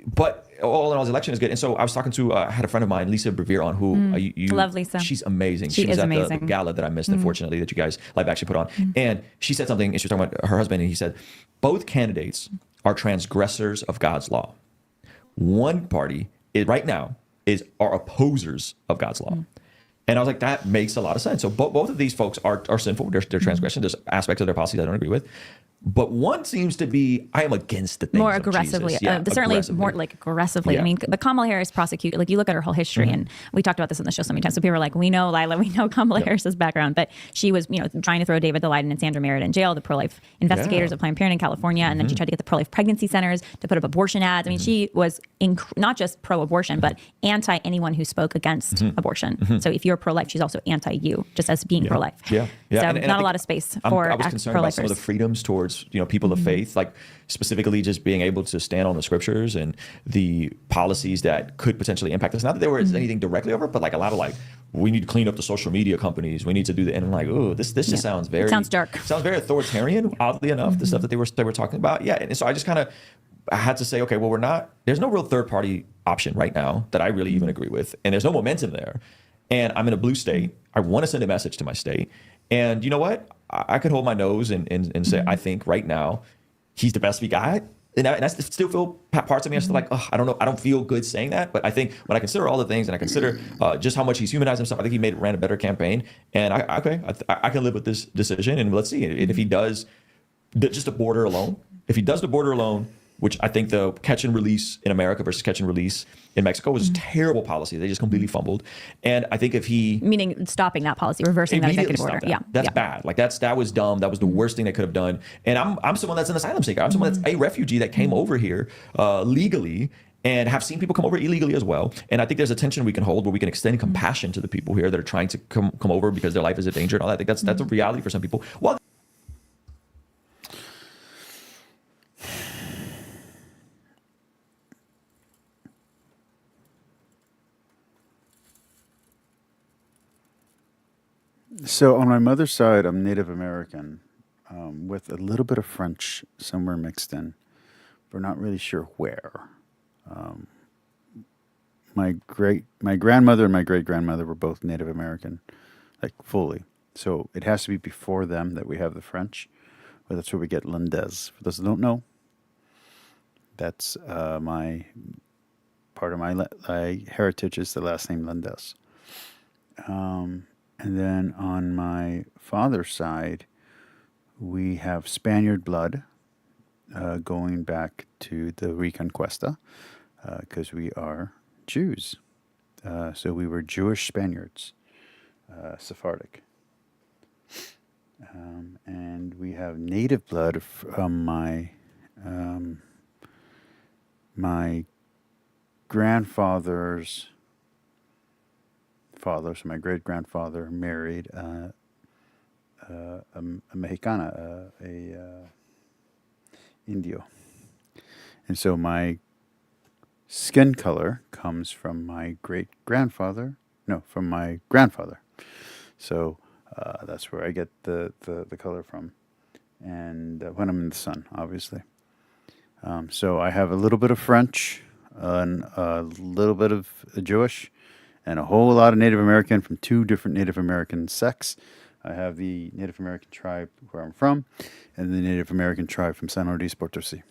But all in all, his election is good. And so I was talking to, I had a friend of mine, Lisa Brevere, on who you love Lisa. She's amazing. She was is at amazing. the gala that I missed, unfortunately, that you guys live actually put on. And she said something, and she was talking about her husband, and he said, both candidates are transgressors of God's law. One party right now are opposers of God's law. And I was like, that makes a lot of sense. So both of these folks are sinful. They're transgression. There's aspects of their policies I don't agree with. But one seems to be, I am against the things more of aggressively. Jesus. Yeah, certainly more like aggressively. Yeah. I mean, the Kamala Harris prosecutor, like you look at her whole history, and we talked about this on the show so many times. So people are like, we know Lila, we know Kamala Harris's background, but she was, trying to throw David Daleiden and Sandra Merritt in jail, the pro-life investigators of Planned Parenthood in California, and then she tried to get the pro-life pregnancy centers to put up abortion ads. I mean, she was not just pro-abortion, but anti anyone who spoke against abortion. So if you're pro-life, she's also anti-you, just as being pro-life. Yeah. So And not a lot of space for I was concerned about some of the freedoms towards people of faith, like specifically just being able to stand on the scriptures and the policies that could potentially impact us. Not that there was anything directly over it, but like a lot of we need to clean up the social media companies. We need to do that. And I'm like, oh, this just sounds very... It sounds dark. Sounds very authoritarian, oddly enough, the stuff that they were talking about. Yeah, and so I just I had to say, okay, well, there's no real third party option right now that I really even agree with. And there's no momentum there. And I'm in a blue state. I want to send a message to my state. And you know what? I could hold my nose and say, I think right now he's the best we got. And I still feel parts of me are still like, oh, I don't know. I don't feel good saying that. But I think when I consider all the things and I consider just how much he's humanized himself, I think he ran a better campaign. And I can live with this decision. And let's see. And if he does just the border alone, which I think the catch and release in America versus catch and release in Mexico was a terrible policy. They just completely fumbled. And I think if he... Meaning stopping that policy, reversing that executive order. That. That's bad. Like that was dumb. That was the worst thing they could have done. And I'm someone that's an asylum seeker. I'm someone that's a refugee that came over here legally and have seen people come over illegally as well. And I think there's a tension we can hold where we can extend compassion to the people here that are trying to come over because their life is in danger and all that. I think that's a reality for some people. Well, So on my mother's side, I'm Native American with a little bit of French somewhere mixed in. We're not really sure where. My grandmother and my great-grandmother were both Native American, like fully. So it has to be before them that we have the French. Well, that's where we get Lundez. For those who don't know, that's my part of my heritage is the last name Lundez. And then on my father's side, we have Spaniard blood going back to the Reconquista because we are Jews. So we were Jewish Spaniards, Sephardic. And we have native blood from my grandfather's father, so my great grandfather married a Mexicana, Indio, and so my skin color comes from my great grandfather. No, from my grandfather. So that's where I get the color from, and when I'm in the sun, obviously. So I have a little bit of French, and a little bit of Jewish, and a whole lot of Native American from two different Native American sects. I have the Native American tribe where I'm from, and the Native American tribe from San Luis Potosí.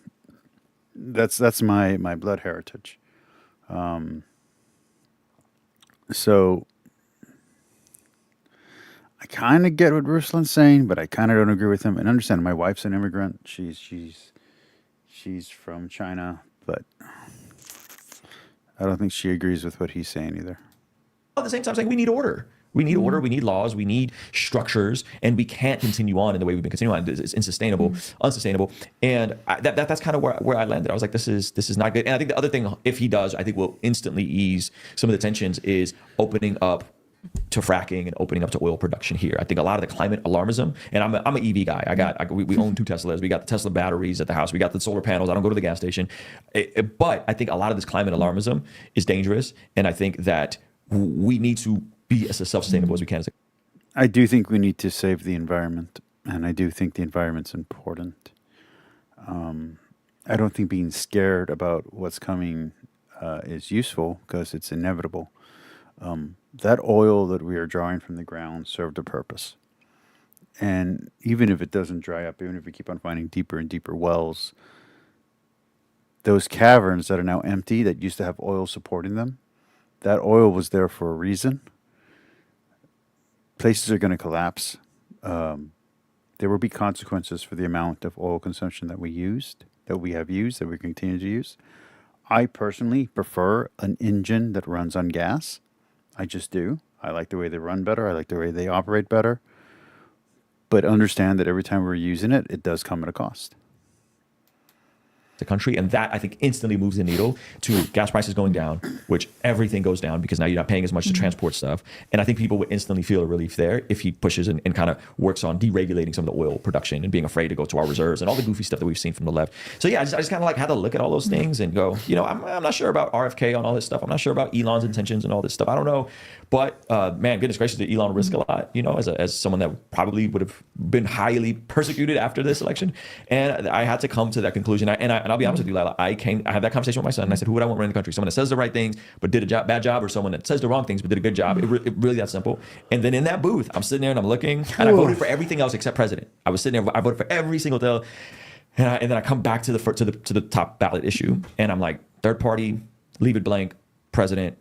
That's my blood heritage. So I kind of get what Ruslan's saying, but I kind of don't agree with him. And understand, my wife's an immigrant. She's from China, but I don't think she agrees with what he's saying either. At the same time, saying we need order. We need order. We need laws. We need structures, and we can't continue on in the way we've been continuing on. It's unsustainable. And that's kind of where I landed. I was like, this is not good. And I think the other thing, if he does, I think will instantly ease some of the tensions is opening up to fracking and opening up to oil production here. I think a lot of the climate alarmism, and I'm an EV guy. We own 2 Teslas. We got the Tesla batteries at the house. We got the solar panels. I don't go to the gas station. But I think a lot of this climate alarmism is dangerous, and I think that we need to be as self-sustainable as we can. I do think we need to save the environment, and I do think the environment's important. I don't think being scared about what's coming is useful because it's inevitable. That oil that we are drawing from the ground served a purpose. And even if it doesn't dry up, even if we keep on finding deeper and deeper wells, those caverns that are now empty that used to have oil supporting them, that oil was there for a reason. Places are going to collapse. There will be consequences for the amount of oil consumption that we have used, that we continue to use. I personally prefer an engine that runs on gas. I just do. I like the way they run better. I like the way they operate better. But understand that every time we're using it, it does come at a cost. The country, and that I think instantly moves the needle to gas prices going down, which everything goes down because now you're not paying as much to transport stuff. And I think people would instantly feel a relief there if he pushes and kind of works on deregulating some of the oil production and being afraid to go to our reserves and all the goofy stuff that we've seen from the left. So yeah, I just kind of like had to look at all those things and go, I'm not sure about RFK on all this stuff. I'm not sure about Elon's intentions and all this stuff. I don't know. But man, goodness gracious, did Elon risk a lot, as someone that probably would have been highly persecuted after this election. And I had to come to that conclusion. And I'll be honest with you, Lila, I had that conversation with my son, and I said, who would I want running the country? Someone that says the right things but did a bad job, or someone that says the wrong things but did a good job? It really that simple. And then in that booth, I'm sitting there and I'm looking, and I voted for everything else except president. I was sitting there, I voted for every single deal. And then I come back to the top ballot issue, and I'm like, third party, leave it blank, president.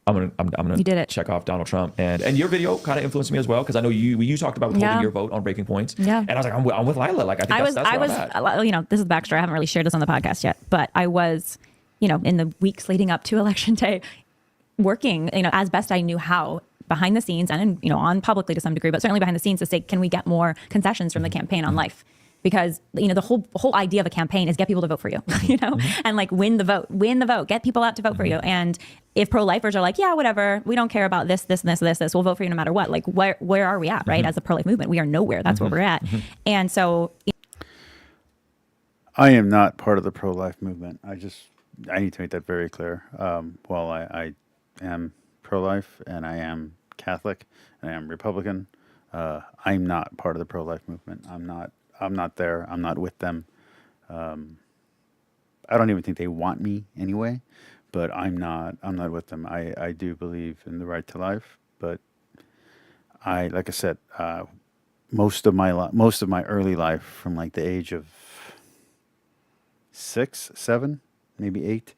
I'm gonna you did it. Check off Donald Trump, and your video kind of influenced me as well because I know you talked about withholding your vote on Breaking Points, and I was like, I'm with Lila. Like I think that's where I'm at. This is the backstory. I haven't really shared this on the podcast yet, but I was, in the weeks leading up to Election Day, working, as best I knew how behind the scenes and on publicly to some degree, but certainly behind the scenes to say, can we get more concessions from the campaign on life? Because the whole idea of a campaign is get people to vote for you, and like win the vote, get people out to vote for you. And if pro-lifers are like, yeah, whatever, we don't care about this, we'll vote for you no matter what. Like where are we at, right? As a pro-life movement, we are nowhere. That's where we're at. And so, I am not part of the pro-life movement. I need to make that very clear. While I am pro-life and I am Catholic and I am Republican, I'm not part of the pro-life movement. I'm not there. I'm not with them. I don't even think they want me anyway, but I'm not with them. I do believe in the right to life, but like I said, most of my early life, from like the age of 6, 7, maybe 8,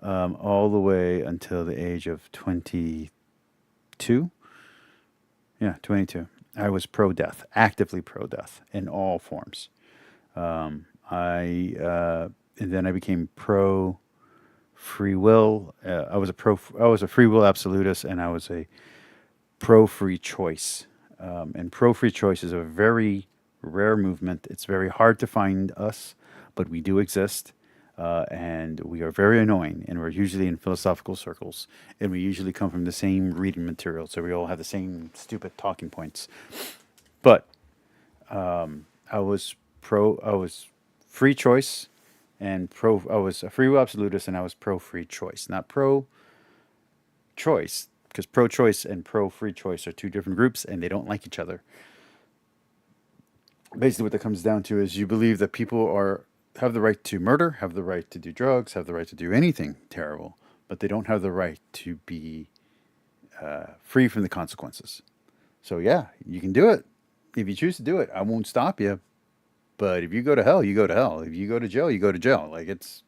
all the way until the age of 22. Yeah, 22. I was pro-death, actively pro-death in all forms. And then I became pro-free will. I was a free will absolutist, and I was a pro-free choice. And pro-free choice is a very rare movement. It's very hard to find us, but we do exist. And we are very annoying, and we're usually in philosophical circles, and we usually come from the same reading material, so we all have the same stupid talking points. But I was free choice and I was a free will absolutist, and I was pro-free choice, not pro-choice, because pro-choice and pro-free choice are two different groups, and they don't like each other. Basically, what that comes down to is you believe that people have the right to murder, have the right to do drugs, have the right to do anything terrible, but they don't have the right to be free from the consequences. So yeah, you can do it. If you choose to do it, I won't stop you. But if you go to hell, you go to hell. If you go to jail, you go to jail. Like, if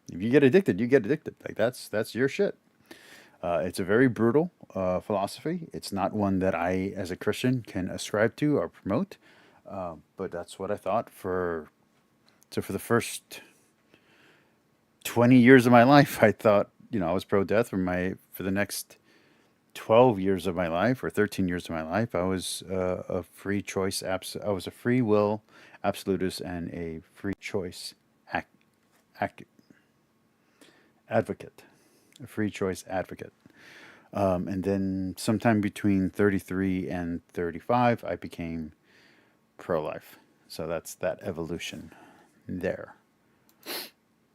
you get addicted, you get addicted. Like, that's your shit. It's a very brutal philosophy. It's not one that I, as a Christian, can ascribe to or promote. But that's what I thought for the first 20 years of my life. I thought, I was pro-death. For the next 12 years of my life, or 13 years of my life, I was a free choice. I was a free will absolutist and a free choice advocate. A free choice advocate. And then sometime between 33 and 35, I became pro-life. So that's that evolution there.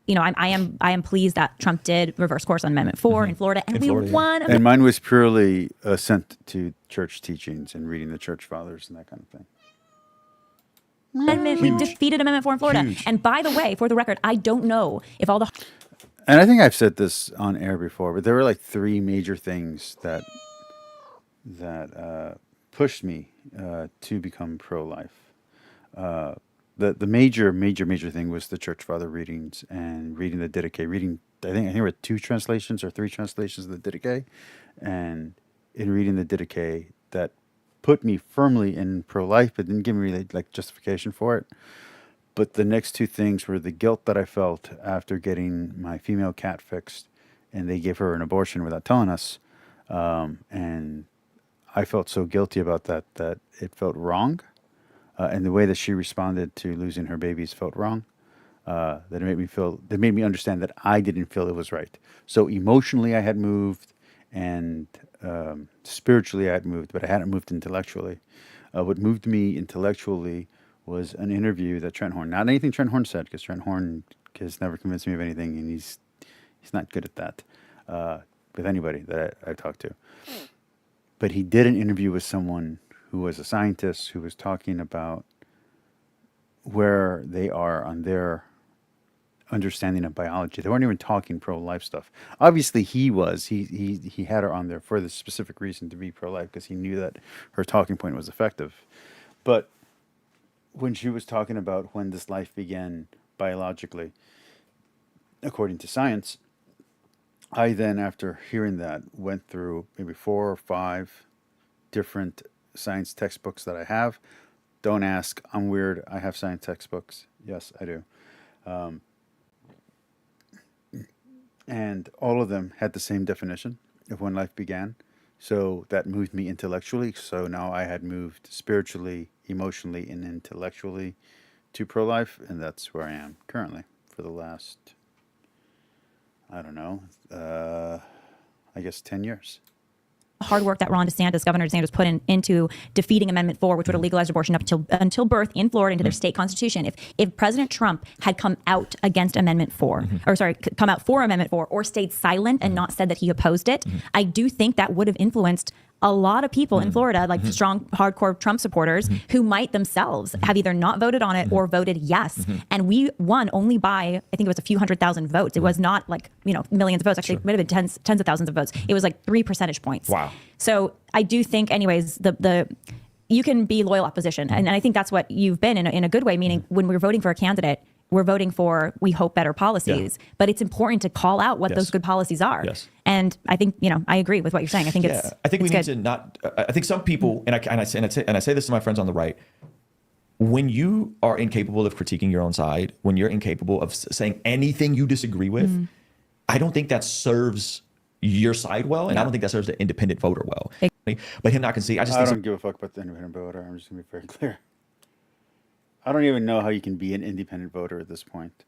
I am pleased that Trump did reverse course on Amendment 4 in Florida, and we won. And mine was purely assent to church teachings and reading the church fathers and that kind of thing. Amendment. We defeated Amendment 4 in Florida. Huge. And by the way, for the record, I don't know if all the... And I think I've said this on air before, but there were like 3 major things that pushed me to become pro-life. The major thing was the church father readings and reading the Didache. I think there were 2 translations or 3 translations of the Didache, and in reading the Didache, that put me firmly in pro-life, but didn't give me really like justification for it. But the next 2 things were the guilt that I felt after getting my female cat fixed, and they gave her an abortion without telling us, and I felt so guilty about that it felt wrong. And the way that she responded to losing her babies felt wrong. That made me understand that I didn't feel it was right. So emotionally I had moved, and spiritually I had moved, but I hadn't moved intellectually. What moved me intellectually was an interview that Trent Horn, not anything Trent Horn said, because Trent Horn has never convinced me of anything, and he's not good at that with anybody that I've talked to. But he did an interview with someone who was a scientist, who was talking about where they are on their understanding of biology. They weren't even talking pro-life stuff. Obviously, he was. He had her on there for the specific reason to be pro-life, because he knew that her talking point was effective. But when she was talking about when this life began biologically, according to science, I then, after hearing that, went through maybe 4 or 5 different science textbooks that I have. Don't ask. I'm weird. I have science textbooks. Yes, I do. And all of them had the same definition of when life began. So that moved me intellectually. So now I had moved spiritually, emotionally, and intellectually to pro-life. And that's where I am currently for the last, I don't know, I guess 10 years. Hard work that Governor DeSantis put into defeating Amendment 4, which would have legalized abortion up until birth in Florida into their state constitution. If President Trump had come out against Amendment 4, come out for Amendment 4, or stayed silent and not said that he opposed it, I do think that would have influenced a lot of people in Florida, like strong, hardcore Trump supporters, who might themselves have either not voted on it or voted yes. And we won only by, I think it was a few 100,000 votes. It was not like, millions of votes. Actually, it might have been tens of thousands of votes. It was like 3 percentage points. Wow. So I do think, anyways, you can be loyal opposition. And I think that's what you've been in a good way, meaning when we're voting for a candidate, we're voting for, we hope, better policies. But it's important to call out what those good policies are. And I think, I agree with what you're saying. I think I think we need to not, I think some people, and I say this to my friends on the right, when you are incapable of critiquing your own side, when you're incapable of saying anything you disagree with, I don't think that serves your side well, and I don't think that serves the independent voter well. But him not concede, I don't give a fuck about the independent voter. I'm just gonna be very clear. I don't even know how you can be an independent voter at this point.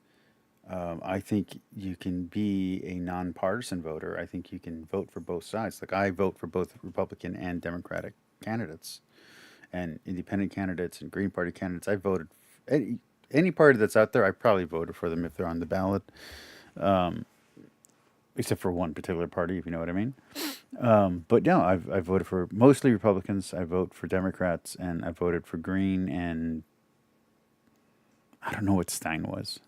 I think you can be a nonpartisan voter. I think you can vote for both sides. Like, I vote for both Republican and Democratic candidates, and independent candidates and Green Party candidates. I voted for any party that's out there. I probably voted for them if they're on the ballot, except for one particular party, if you know what I mean. But no, I've voted for mostly Republicans. I vote for Democrats, and I voted for Green, and I don't know what Stein was.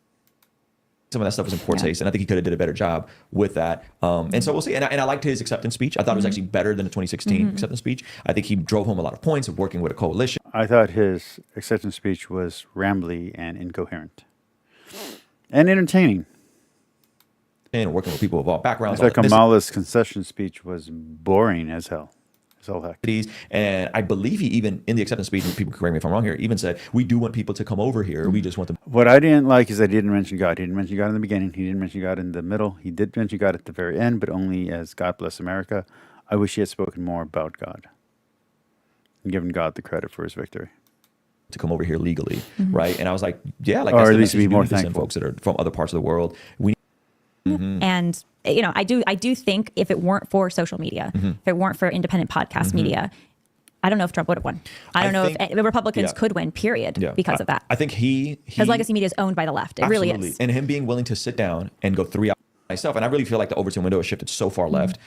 Some of that stuff was in poor taste, and I think he could have did a better job with that. And so we'll see. And I liked his acceptance speech. I thought it was actually better than the 2016 acceptance speech. I think he drove home a lot of points of working with a coalition. I thought his acceptance speech was rambly and incoherent and entertaining. And working with people of all backgrounds. I thought Kamala's concession speech was boring as hell. Heck. And I believe he even, in the acceptance speech, and people correct me if I'm wrong here, even said, we do want people to come over here. We just want them. What I didn't like is I didn't mention God. He didn't mention God in the beginning. He didn't mention God in the middle. He did mention God at the very end, but only as God bless America. I wish he had spoken more about God and given God the credit for his victory. To come over here legally, right? And I was like, yeah, like, or that's at the least message be more we need to send thankful. folks that are from other parts of the world. We And I do think if it weren't for social media, if it weren't for independent podcast media, I don't know if Trump would have won. I don't know if the Republicans could win, period, because of that. I think because legacy media is owned by the left. It really is. And him being willing to sit down and go 3 hours myself. And I really feel like the Overton window has shifted so far left.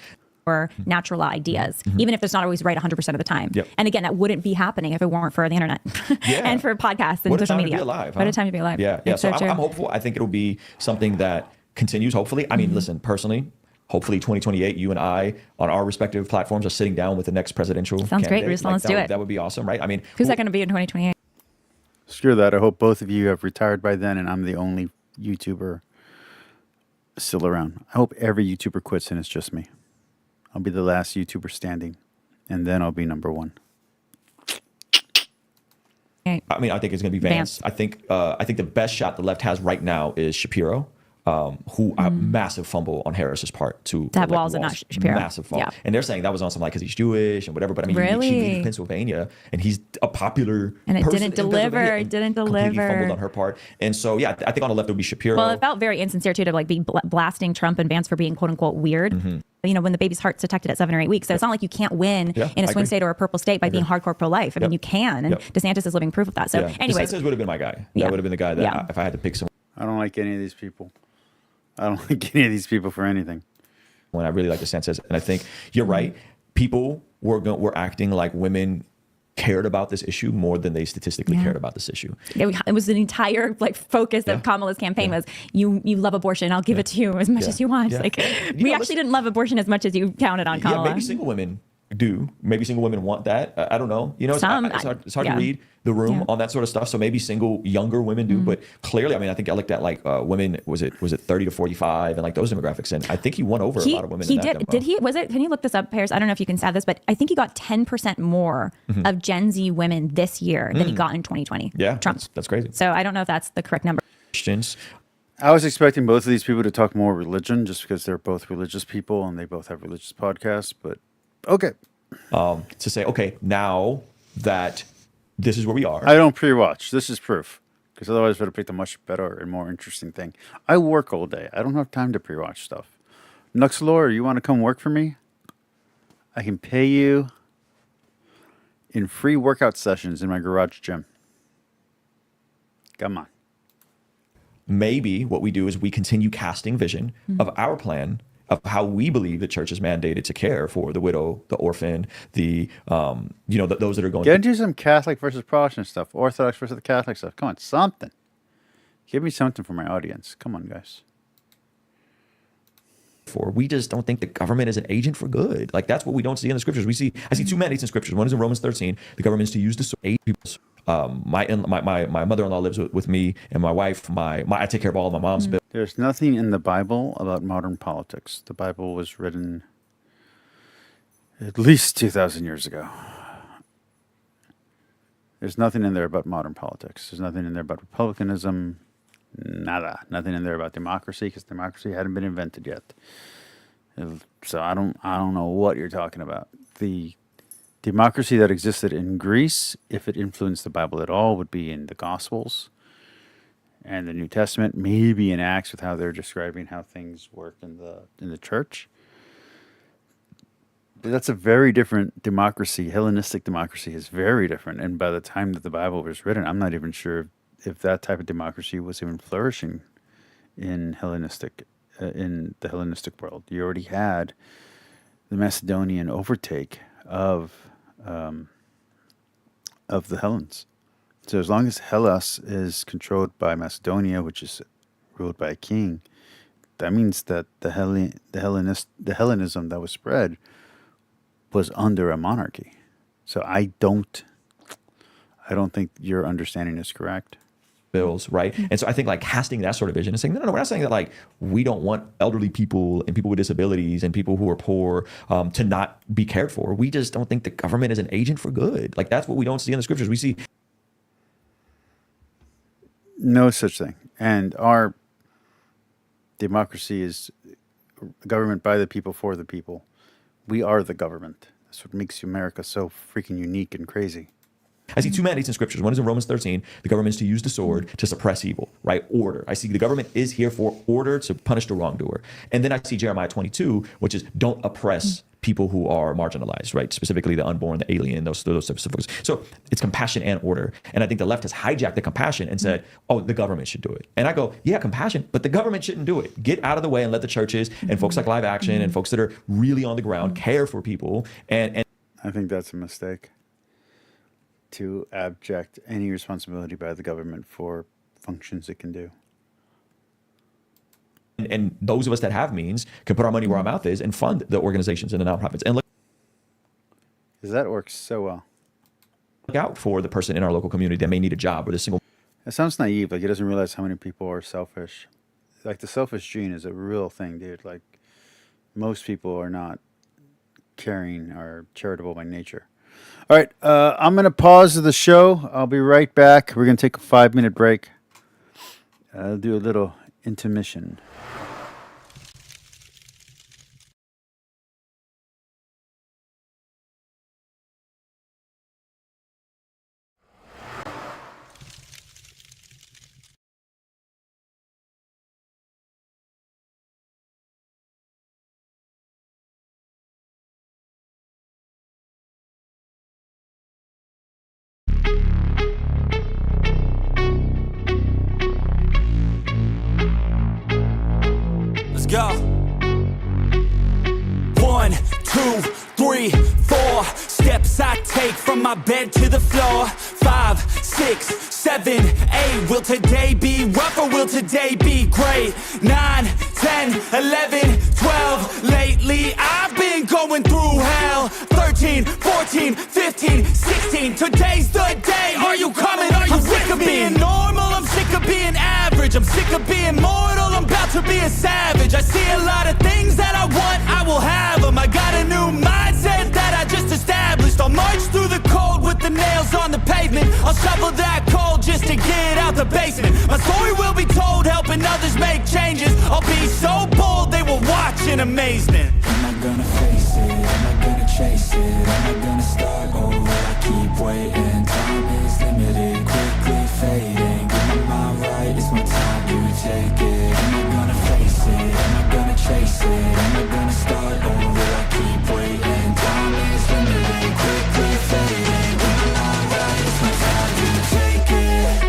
Or natural ideas, even if it's not always right 100% of the time. Yep. And again, that wouldn't be happening if it weren't for the internet and for podcasts and social media. To be alive, huh? What a time to be alive. Yeah. So I'm hopeful. I think it'll be something that continues, hopefully. I mean, listen, personally, hopefully 2028, you and I on our respective platforms are sitting down with the next presidential Sounds candidate. great, Bruce. Let's do it. That would be awesome, right? I mean, who's that going to be in 2028? Screw that. I hope both of you have retired by then, and I'm the only YouTuber still around. I hope every YouTuber quits and it's just me. I'll be the last YouTuber standing, and then I'll be number one. I mean, I think it's going to be Vance. I think the best shot the left has right now is Shapiro. Who a massive fumble on Harris's part to have Walls and not Shapiro. Massive fumble. Yeah. And they're saying that was on some like because he's Jewish and whatever. But I mean, really? she leaves Pennsylvania and he's a popular and it person didn't deliver. It didn't deliver. Completely fumbled on her part. And so yeah, I think on the left it would be Shapiro. Well, it felt very insincere too to like be blasting Trump and Vance for being quote unquote weird. When the baby's heart's detected at 7 or 8 weeks. So it's not like you can't win in a swing state or a purple state by being hardcore pro-life. I mean, you can, and DeSantis is living proof of that. So anyway, DeSantis would have been my guy. That would have been the guy that if I had to pick someone. I don't like any of these people. I don't like any of these people for anything. When I really like DeSantis, and I think you're right. People were acting like women cared about this issue more than they statistically cared about this issue. It was an entire focus of Kamala's campaign was you love abortion, I'll give it to you as much as you want. Like we actually didn't love abortion as much as you counted on Kamala. Yeah, maybe single women do. Maybe single women want that. I don't know. You know, it's hard to read the room on that sort of stuff. So maybe single younger women do, but clearly, I mean, I think I looked at like women. Was it 30 to 45 and like those demographics, and I think he won over a lot of women. He did. Did he? Was it? Can you look this up, Paris? I don't know if you can stat this, but I think he got 10% more of Gen Z women this year than he got in 2020. Yeah, Trump. That's crazy. So I don't know if that's the correct number. Christians. I was expecting both of these people to talk more religion, just because they're both religious people and they both have religious podcasts. But okay. To say, okay, now that this is where we are. I don't pre-watch. This is proof. Because otherwise I would have picked a much better and more interesting thing. I work all day. I don't have time to pre-watch stuff. Nuxlor, you want to come work for me? I can pay you in free workout sessions in my garage gym. Come on. Maybe what we do is we continue casting vision of our plan of how we believe the church is mandated to care for the widow, the orphan, the those that are going. Get into some Catholic versus Protestant stuff, Orthodox versus the Catholic stuff. Come on, something. Give me something for my audience. Come on, guys. for. We just don't think the government is an agent for good. Like that's what we don't see in the scriptures. I see two mandates in scriptures. One is in Romans 13. The government is to use to aid people. My mother-in-law lives with me and my wife. I take care of all of my mom's bills. There's nothing in the Bible about modern politics. The Bible was written at least 2,000 years ago. There's nothing in there about modern politics. There's nothing in there about republicanism. Nada. Nothing in there about democracy, because democracy hadn't been invented yet. So I don't know what you're talking about. The democracy that existed in Greece, if it influenced the Bible at all, would be in the Gospels and the New Testament, maybe in Acts with how they're describing how things work in the church. But that's a very different democracy. Hellenistic democracy is very different. And by the time that the Bible was written, I'm not even sure if that type of democracy was even flourishing in the Hellenistic world. You already had the Macedonian overtake of the Hellenes. So as long as Hellas is controlled by Macedonia, which is ruled by a king, that means that the Hellenism that was spread was under a monarchy. So I don't think your understanding is correct. Bills, right? And so I think like casting that sort of vision and saying, no, we're not saying that like we don't want elderly people and people with disabilities and people who are poor to not be cared for. We just don't think the government is an agent for good. Like that's what we don't see in the scriptures. We see no such thing. And our democracy is government by the people for the people. We are the government. That's what makes America so freaking unique and crazy. I see two mandates in scriptures. One is in Romans 13. The government is to use the sword to suppress evil, right? Order. I see the government is here for order to punish the wrongdoer. And then I see Jeremiah 22, which is don't oppress people who are marginalized, right? Specifically the unborn, the alien, those types of folks. So it's compassion and order. And I think the left has hijacked the compassion and said, oh, the government should do it. And I go, yeah, compassion, but the government shouldn't do it. Get out of the way and let the churches and folks like Live Action and folks that are really on the ground care for people. And I think that's a mistake, to abject any responsibility by the government for functions it can do. And those of us that have means can put our money where our mouth is and fund the organizations and the nonprofits. And look That works so well. out for the person in our local community that may need a job or the single. It sounds naive. Like he doesn't realize how many people are selfish. Like the selfish gene is a real thing, dude. Like most people are not caring or charitable by nature. All right, I'm going to pause the show. I'll be right back. We're going to take a 5-minute break. I'll do a little intermission. Let's go. 1, 2, 3, 4 steps I take from my bed to the floor. 5, 6, 7, 8. Will today be rough or will today be great? 9, 10, 11, 12. Lately I've been going through hell. 13, 14, 15, 16. Today's the day. Are you coming? Are you with me? I'm sick of being normal. I'm sick of being average. I'm sick of being mortal. I'm about to be a savage. I see a lot of things that I want. I will have them. I got a new mindset that I just established. I'll march through the cold with the nails on the pavement. I'll shovel that coal just to get out the basement. My story will be told, helping others make changes. I'll be so bold they will watch in amazement. Am I gonna face it? Am I gonna chase it? Am I gonna start over? I keep waiting. Time is limited, quickly fading. Get my mind right, it's my time to take it. Am I gonna face it? Am I gonna chase it? Am I gonna start over? I keep waiting. Time is limited, quickly fading. Get my mind right, it's my time to take it.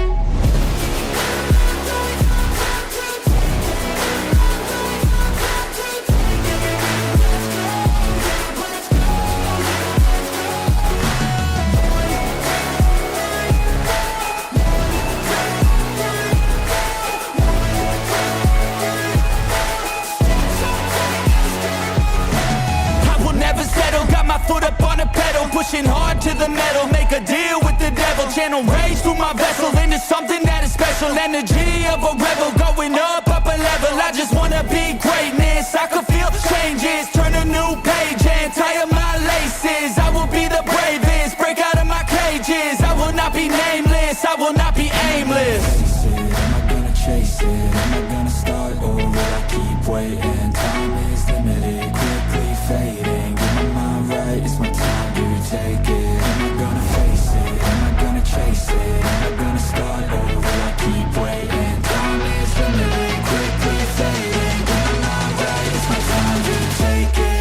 pushing hard to the metal, make a deal with the devil, channel rage through my vessel into something that is special. Energy of a rebel, going up a level. I just wanna be greatness. I could feel changes, turn a new page and tie up my laces. I will be the bravest, break out of my cages. I will not be nameless, I will not be aimless. Am I gonna chase it? Am I gonna start or will I keep waiting? Time is limited, quickly fading. Get my mind right, it's my time to take it. Am I gonna face it? Am I gonna chase it? Am I gonna start or will I keep waiting? Time is limited, quickly fading. Get my mind right, it's my time to take it.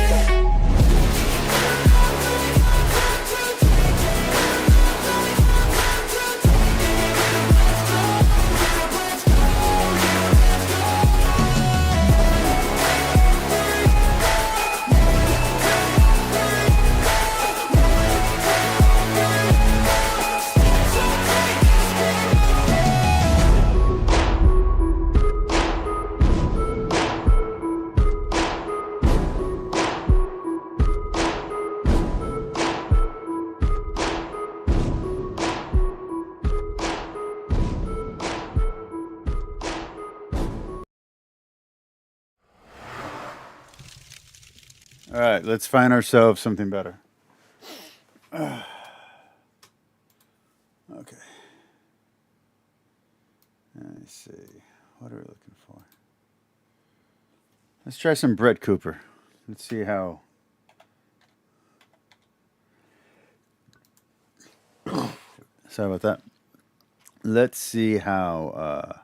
All right, let's find ourselves something better. Okay. Let's see. What are we looking for? Let's try some Brett Cooper. Let's see how. Sorry about that. Let's see how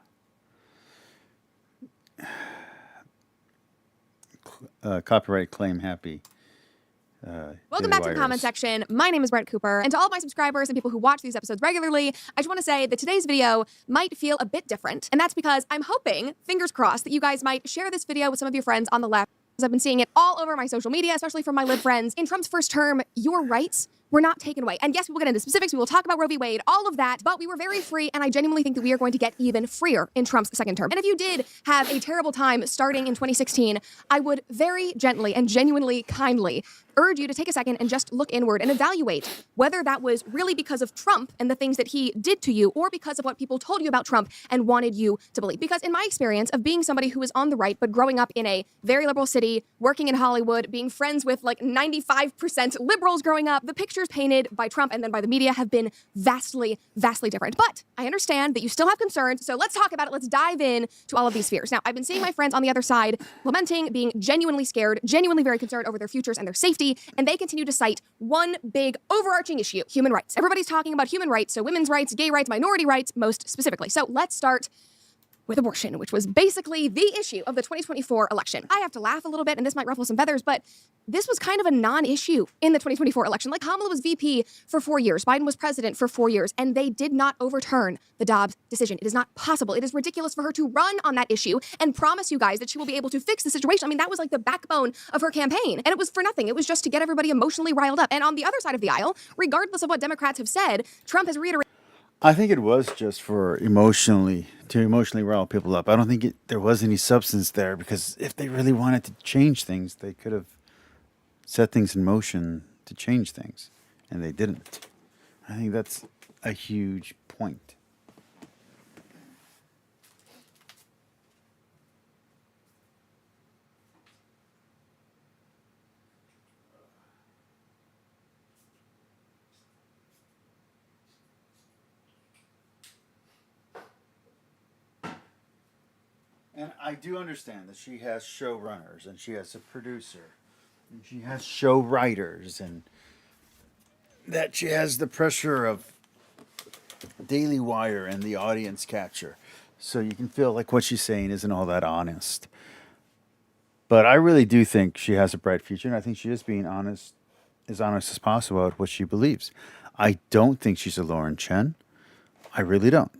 copyright claim happy. Welcome back to the comment section. My name is Brett Cooper, and to all of my subscribers and people who watch these episodes regularly, I just want to say that today's video might feel a bit different, and that's because I'm hoping, fingers crossed, that you guys might share this video with some of your friends on the left, because I've been seeing it all over my social media, especially from my lib friends. In Trump's first term, your rights were not taken away. And yes, we will get into specifics. We will talk about Roe v. Wade, all of that, but we were very free, and I genuinely think that we are going to get even freer in Trump's second term. And if you did have a terrible time starting in 2016, I would very gently and genuinely kindly urge you to take a second and just look inward and evaluate whether that was really because of Trump and the things that he did to you, or because of what people told you about Trump and wanted you to believe. Because in my experience of being somebody who is on the right, but growing up in a very liberal city, working in Hollywood, being friends with like 95% liberals growing up, the pictures painted by Trump and then by the media have been vastly, vastly different. But I understand that you still have concerns, so let's talk about it. Let's dive in to all of these fears. Now, I've been seeing my friends on the other side lamenting, being genuinely scared, genuinely very concerned over their futures and their safety, and they continue to cite one big overarching issue: human rights. Everybody's talking about human rights, so women's rights, gay rights, minority rights, most specifically. So let's start with abortion, which was basically the issue of the 2024 election. I have to laugh a little bit, and this might ruffle some feathers, but this was kind of a non-issue in the 2024 election. Like, Kamala was VP for 4 years, Biden was president for 4 years, and they did not overturn the Dobbs decision. It is not possible. It is ridiculous for her to run on that issue and promise you guys that she will be able to fix the situation. I mean, that was like the backbone of her campaign, and it was for nothing. It was just to get everybody emotionally riled up. And on the other side of the aisle, regardless of what Democrats have said, Trump has reiterated. I think it was just for emotionally rile people up. I don't think there was any substance there, because if they really wanted to change things, they could have set things in motion to change things, and they didn't. I think that's a huge point. And I do understand that she has showrunners, and she has a producer, and she has show writers, and that she has the pressure of Daily Wire and the audience catcher. So you can feel like what she's saying isn't all that honest. But I really do think she has a bright future, and I think she is being honest as possible about what she believes. I don't think she's a Lauren Chen. I really don't.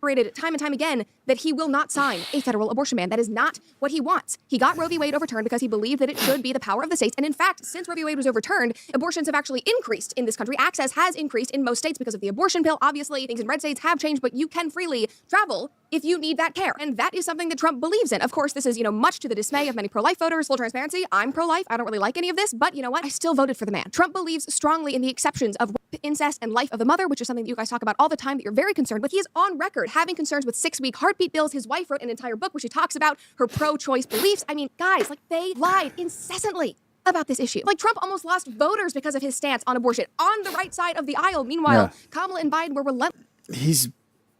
time and time again that he will not sign a federal abortion ban. That is not what he wants. He got Roe v. Wade overturned because he believed that it should be the power of the states. And in fact, since Roe v. Wade was overturned, abortions have actually increased in this country. Access has increased in most states because of the abortion pill. Obviously, things in red states have changed, but you can freely travel if you need that care. And that is something that Trump believes in. Of course, this is, much to the dismay of many pro-life voters. Full transparency, I'm pro-life. I don't really like any of this, but you know what? I still voted for the man. Trump believes strongly in the exceptions of incest and life of the mother, which is something that you guys talk about all the time that you're very concerned with. He is on record having concerns with 6-week heartbeat bills. His wife wrote an entire book where she talks about her pro-choice beliefs. I mean, guys, they lied incessantly about this issue. Trump almost lost voters because of his stance on abortion on the right side of the aisle. Meanwhile, Kamala and Biden were relentless. He's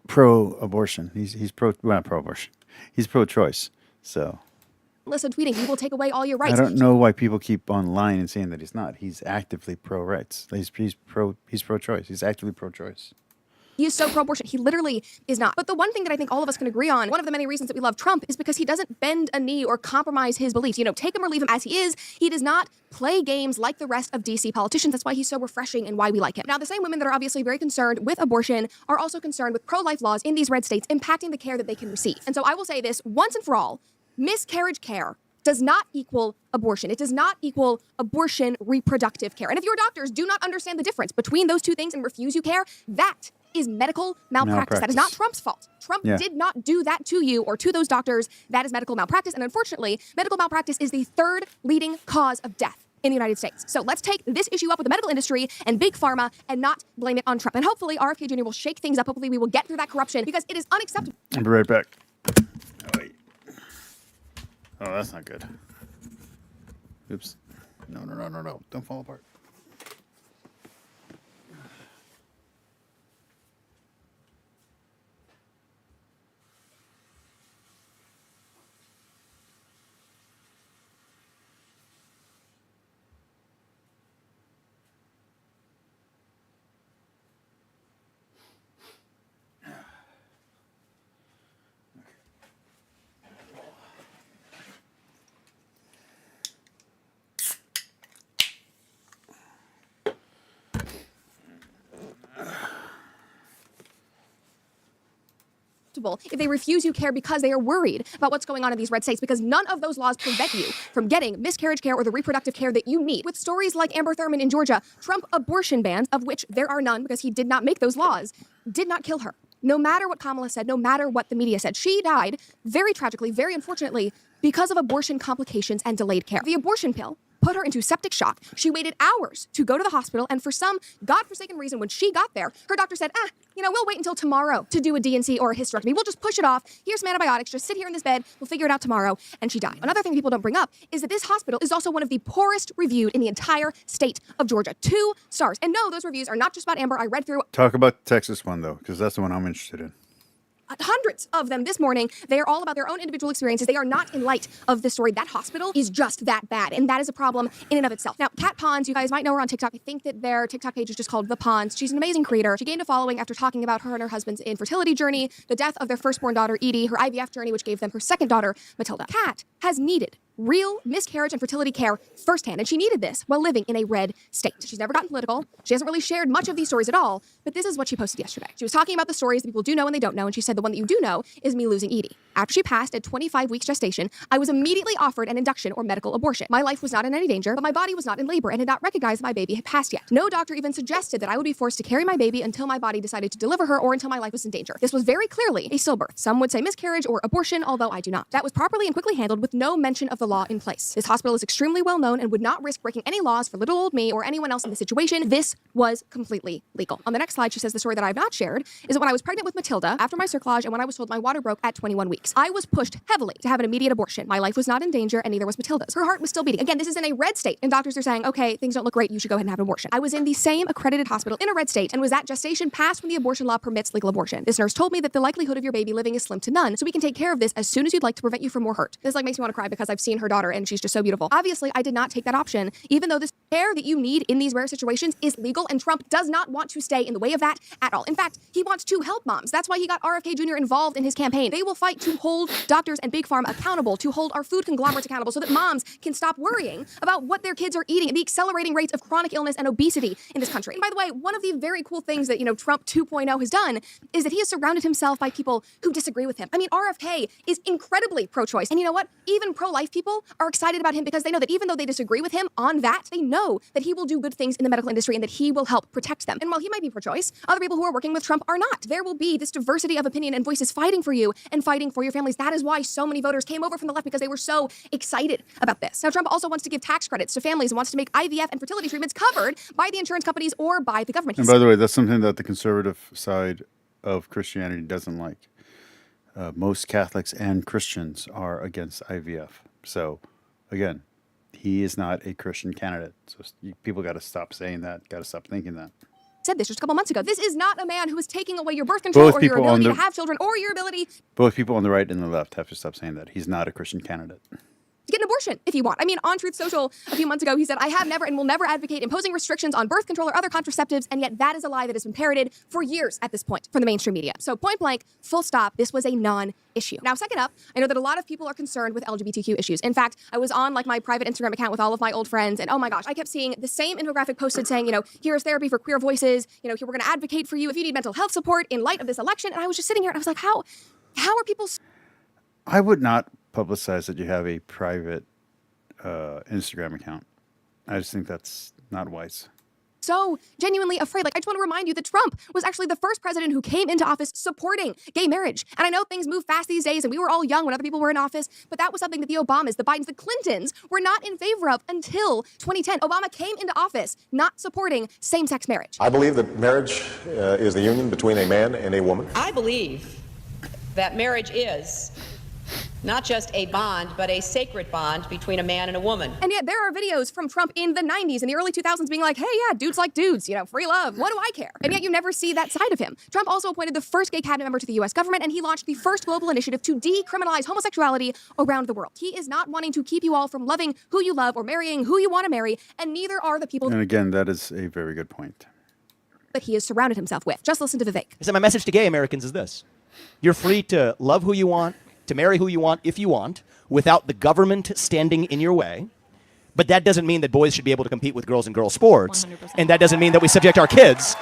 pro-abortion. He's not pro-abortion. He's pro-choice. So Tweeting, he will take away all your rights. I don't know why people keep online and saying that he's not. He's actively pro-rights. He's pro-choice. He's actively pro-choice. He is so pro-abortion. He literally is not. But the one thing that I think all of us can agree on, one of the many reasons that we love Trump, is because he doesn't bend a knee or compromise his beliefs. Take him or leave him as he is. He does not play games like the rest of DC politicians. That's why he's so refreshing and why we like him. Now, the same women that are obviously very concerned with abortion are also concerned with pro-life laws in these red states impacting the care that they can receive. And so I will say this once and for all, miscarriage care does not equal abortion. It does not equal abortion reproductive care. And if your doctors do not understand the difference between those two things and refuse you care, that is medical malpractice. That is not Trump's fault. Trump did not do that to you or to those doctors. That is medical malpractice. And unfortunately, medical malpractice is the third leading cause of death in the United States. So let's take this issue up with the medical industry and big pharma and not blame it on Trump. And hopefully RFK Jr. will shake things up. Hopefully we will get through that corruption because it is unacceptable. I'll be right back. Oh, wait. Oh, that's not good. Oops. No. Don't fall apart. If they refuse you care because they are worried about what's going on in these red states, because none of those laws prevent you from getting miscarriage care or the reproductive care that you need. With stories like Amber Thurman in Georgia, Trump abortion bans, of which there are none because he did not make those laws, did not kill her. No matter what Kamala said, no matter what the media said, she died very tragically, very unfortunately, because of abortion complications and delayed care. The abortion pill put her into septic shock. She waited hours to go to the hospital, and for some godforsaken reason, when she got there, her doctor said, we'll wait until tomorrow to do a DNC or a hysterectomy. We'll just push it off. Here's some antibiotics. Just sit here in this bed. We'll figure it out tomorrow. And she died. Another thing people don't bring up is that this hospital is also one of the poorest reviewed in the entire state of Georgia. 2 stars. And no, those reviews are not just about Amber. I read through. Talk about the Texas one, though, because that's the one I'm interested in. Hundreds of them this morning. They are all about their own individual experiences. They are not in light of this story. That hospital is just that bad, and that is a problem in and of itself. Now, Kat Pons, you guys might know her on TikTok. I think that their TikTok page is just called The Pons. She's an amazing creator. She gained a following after talking about her and her husband's infertility journey, the death of their firstborn daughter, Edie, her IVF journey, which gave them her second daughter, Matilda. Kat has needed real miscarriage and fertility care firsthand, and she needed this while living in a red state. She's never gotten political. She hasn't really shared much of these stories at all, but this is what she posted yesterday. She was talking about the stories that people do know and they don't know, and she said the one that you do know is me losing Edie. After she passed at 25 weeks gestation, I was immediately offered an induction or medical abortion. My life was not in any danger, but my body was not in labor and had not recognized that my baby had passed yet. No doctor even suggested that I would be forced to carry my baby until my body decided to deliver her or until my life was in danger. This was very clearly a stillbirth. Some would say miscarriage or abortion, although I do not. That was properly and quickly handled with no mention of the law in place. This hospital is extremely well known and would not risk breaking any laws for little old me or anyone else in this situation. This was completely legal. On the next slide, she says the story that I have not shared is that when I was pregnant with Matilda, after my cerclage, and when I was told my water broke at 21 weeks, I was pushed heavily to have an immediate abortion. My life was not in danger, and neither was Matilda's. Her heart was still beating. Again, this is in a red state, and doctors are saying, okay, things don't look great, you should go ahead and have an abortion. I was in the same accredited hospital in a red state and was at gestation past when the abortion law permits legal abortion. This nurse told me that the likelihood of your baby living is slim to none, so we can take care of this as soon as you'd like to prevent you from more hurt. This makes me want to cry because I've seen her daughter and she's just so beautiful. Obviously, I did not take that option, even though this care that you need in these rare situations is legal, and Trump does not want to stay in the way of that at all. In fact, he wants to help moms. That's why he got RFK Jr. involved in his campaign. They will fight to hold doctors and Big Pharma accountable, to hold our food conglomerates accountable, so that moms can stop worrying about what their kids are eating and the accelerating rates of chronic illness and obesity in this country. And by the way, one of the very cool things that, Trump 2.0 has done is that he has surrounded himself by people who disagree with him. I mean, RFK is incredibly pro-choice. And you know what? Even pro-life people are excited about him because they know that even though they disagree with him on that, they know that he will do good things in the medical industry and that he will help protect them. And while he might be pro-choice, other people who are working with Trump are not. There will be this diversity of opinion and voices fighting for you and fighting for your families. That is why so many voters came over from the left, because they were so excited about this. Now, Trump also wants to give tax credits to families and wants to make IVF and fertility treatments covered by the insurance companies or by the government. And by the way, that's something that the conservative side of Christianity doesn't like. Most Catholics and Christians are against IVF. So, again, he is not a Christian candidate. So people got to stop saying that, got to stop thinking that. Said this just a couple months ago. This is not a man who is taking away your birth control or your ability to have children or your ability. Both people on the right and the left have to stop saying that. He's not a Christian candidate. To get an abortion if you want. I mean, on Truth Social a few months ago, he said, I have never and will never advocate imposing restrictions on birth control or other contraceptives, and yet that is a lie that has been parroted for years at this point from the mainstream media. So point blank, full stop, this was a non-issue. Now, second up, I know that a lot of people are concerned with LGBTQ issues. In fact, I was on my private Instagram account with all of my old friends, and oh my gosh, I kept seeing the same infographic posted saying, here's therapy for queer voices, here we're going to advocate for you if you need mental health support in light of this election. And I was just sitting here and I was like, how are people... I would not publicize that you have a private Instagram account. I just think that's not wise. So genuinely afraid. I just want to remind you that Trump was actually the first president who came into office supporting gay marriage. And I know things move fast these days, and we were all young when other people were in office, but that was something that the Obamas, the Bidens, the Clintons were not in favor of until 2010. Obama came into office not supporting same-sex marriage. I believe that marriage is the union between a man and a woman. I believe that marriage is not just a bond, but a sacred bond between a man and a woman. And yet there are videos from Trump in the 90s and the early 2000s being like, hey, yeah, dudes like dudes, free love. What do I care? And yet you never see that side of him. Trump also appointed the first gay cabinet member to the U.S. government, and he launched the first global initiative to decriminalize homosexuality around the world. He is not wanting to keep you all from loving who you love or marrying who you want to marry, and neither are the people... And again, that is a very good point. ...that he has surrounded himself with. Just listen to Vivek. So my message to gay Americans is this. You're free to love who you want, to marry who you want if you want, without the government standing in your way. But that doesn't mean that boys should be able to compete with girls in girls' sports. 100%. And that doesn't mean that we subject our kids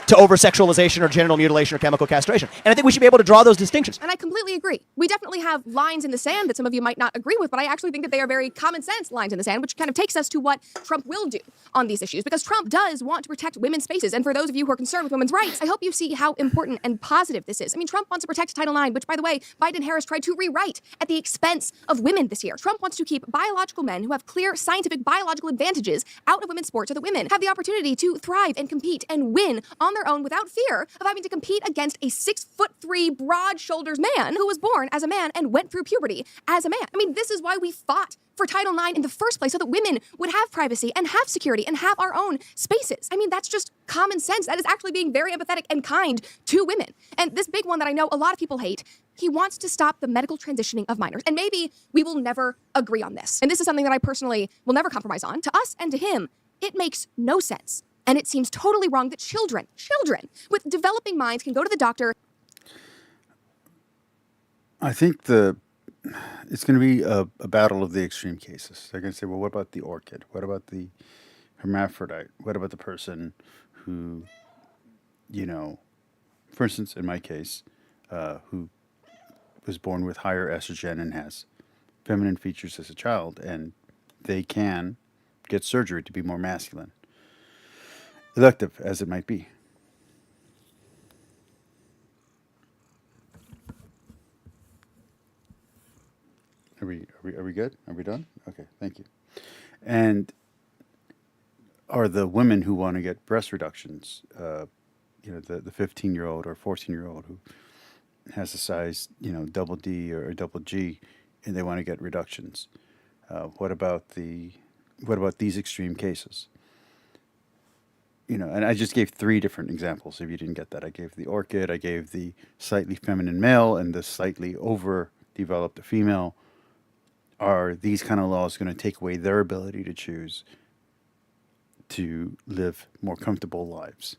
to over-sexualization or genital mutilation or chemical castration. And I think we should be able to draw those distinctions. And I completely agree. We definitely have lines in the sand that some of you might not agree with, but I actually think that they are very common sense lines in the sand, which kind of takes us to what Trump will do on these issues, because Trump does want to protect women's spaces. And for those of you who are concerned with women's rights, I hope you see how important and positive this is. I mean, Trump wants to protect Title IX, which, by the way, Biden and Harris tried to rewrite at the expense of women this year. Trump wants to keep biological men who have clear scientific biological advantages out of women's sports so that women have the opportunity to thrive and compete and win on their own without fear of having to compete against a 6'3" broad shoulders man who was born as a man and went through puberty as a man. I mean, this is why we fought for Title IX in the first place, so that women would have privacy and have security and have our own spaces. I mean, that's just common sense. That is actually being very empathetic and kind to women. And this big one that I know a lot of people hate, he wants to stop the medical transitioning of minors. And maybe we will never agree on this. And this is something that I personally will never compromise on. To us and to him, it makes no sense. And it seems totally wrong that children with developing minds can go to the doctor. I think it's going to be a battle of the extreme cases. They're going to say, well, what about the orchid? What about the hermaphrodite? What about the person who, for instance, in my case, who was born with higher estrogen and has feminine features as a child, and they can get surgery to be more masculine. Elective as it might be. Are we good? Are we done? Okay, thank you. And are the women who want to get breast reductions, the 15-year-old or 14-year-old who has a size, double D or double G, and they want to get reductions? What about these extreme cases? And I just gave 3 different examples if you didn't get that. I gave the orchid, I gave the slightly feminine male, and the slightly overdeveloped female. Are these kind of laws going to take away their ability to choose to live more comfortable lives?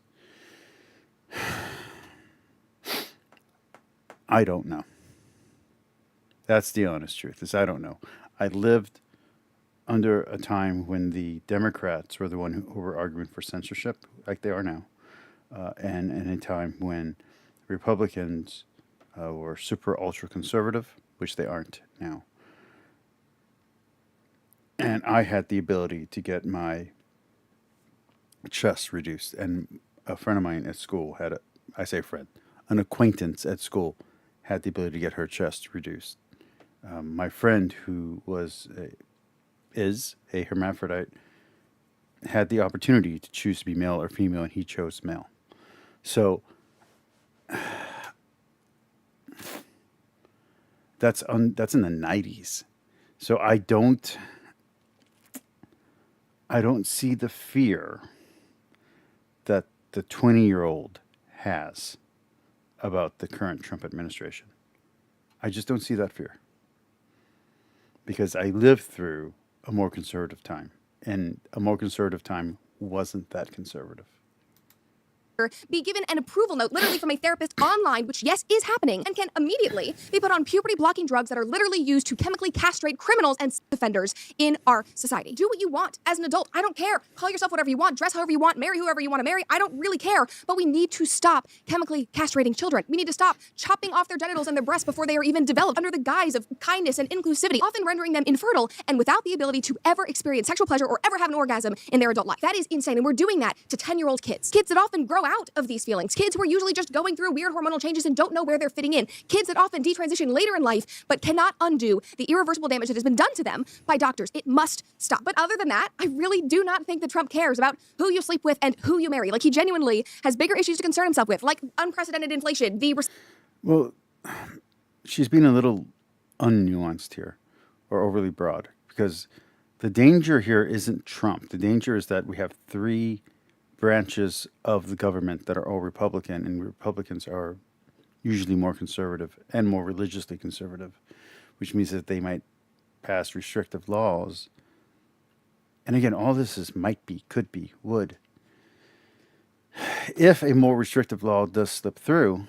I don't know. That's the honest truth, is I don't know. I lived under a time when the Democrats were the one who were arguing for censorship, like they are now, and in a time when Republicans were super ultra conservative, which they aren't now. And I had the ability to get my chest reduced. And a friend of mine at school had I say friend, an acquaintance at school had the ability to get her chest reduced. My friend, who is a hermaphrodite, had the opportunity to choose to be male or female, and he chose male. So that's in the 90s. So I don't see the fear that the 20-year-old has about the current Trump administration. I just don't see that fear. Because I lived through a more conservative time, and a more conservative time wasn't that conservative. Be given an approval note literally from a therapist online, which yes is happening, and can immediately be put on puberty blocking drugs that are literally used to chemically castrate criminals and offenders in our society. Do what you want as an adult. I don't care. Call yourself whatever you want, dress however you want, marry whoever you want to marry. I don't really care, but we need to stop chemically castrating children. We need to stop chopping off their genitals and their breasts before they are even developed under the guise of kindness and inclusivity, often rendering them infertile and without the ability to ever experience sexual pleasure or ever have an orgasm in their adult life. That is insane, and we're doing that to 10-year-old kids. Kids that often grow out of these feelings. Kids who are usually just going through weird hormonal changes and don't know where they're fitting in. Kids that often detransition later in life but cannot undo the irreversible damage that has been done to them by doctors. It must stop. But other than that, I really do not think that Trump cares about who you sleep with and who you marry. Like, he genuinely has bigger issues to concern himself with, like unprecedented inflation. Well, she's being a little unnuanced here, or overly broad, because the danger here isn't Trump. The danger is that we have three branches of the government that are all Republican, and Republicans are usually more conservative and more religiously conservative, which means that they might pass restrictive laws. And again, all this is might be, could be, would. If a more restrictive law does slip through,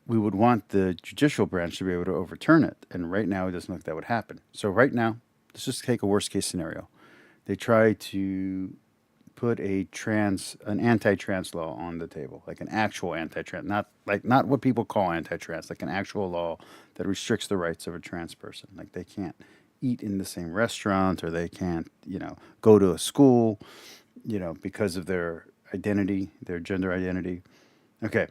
we would want the judicial branch to be able to overturn it. And right now, it doesn't look like that would happen. So right now, let's just take a worst case scenario. They try to put an anti-trans law on the table, like an actual anti-trans, not what people call anti-trans, like an actual law that restricts the rights of a trans person. Like, they can't eat in the same restaurant, or they can't, go to a school, because of their identity, their gender identity. Okay.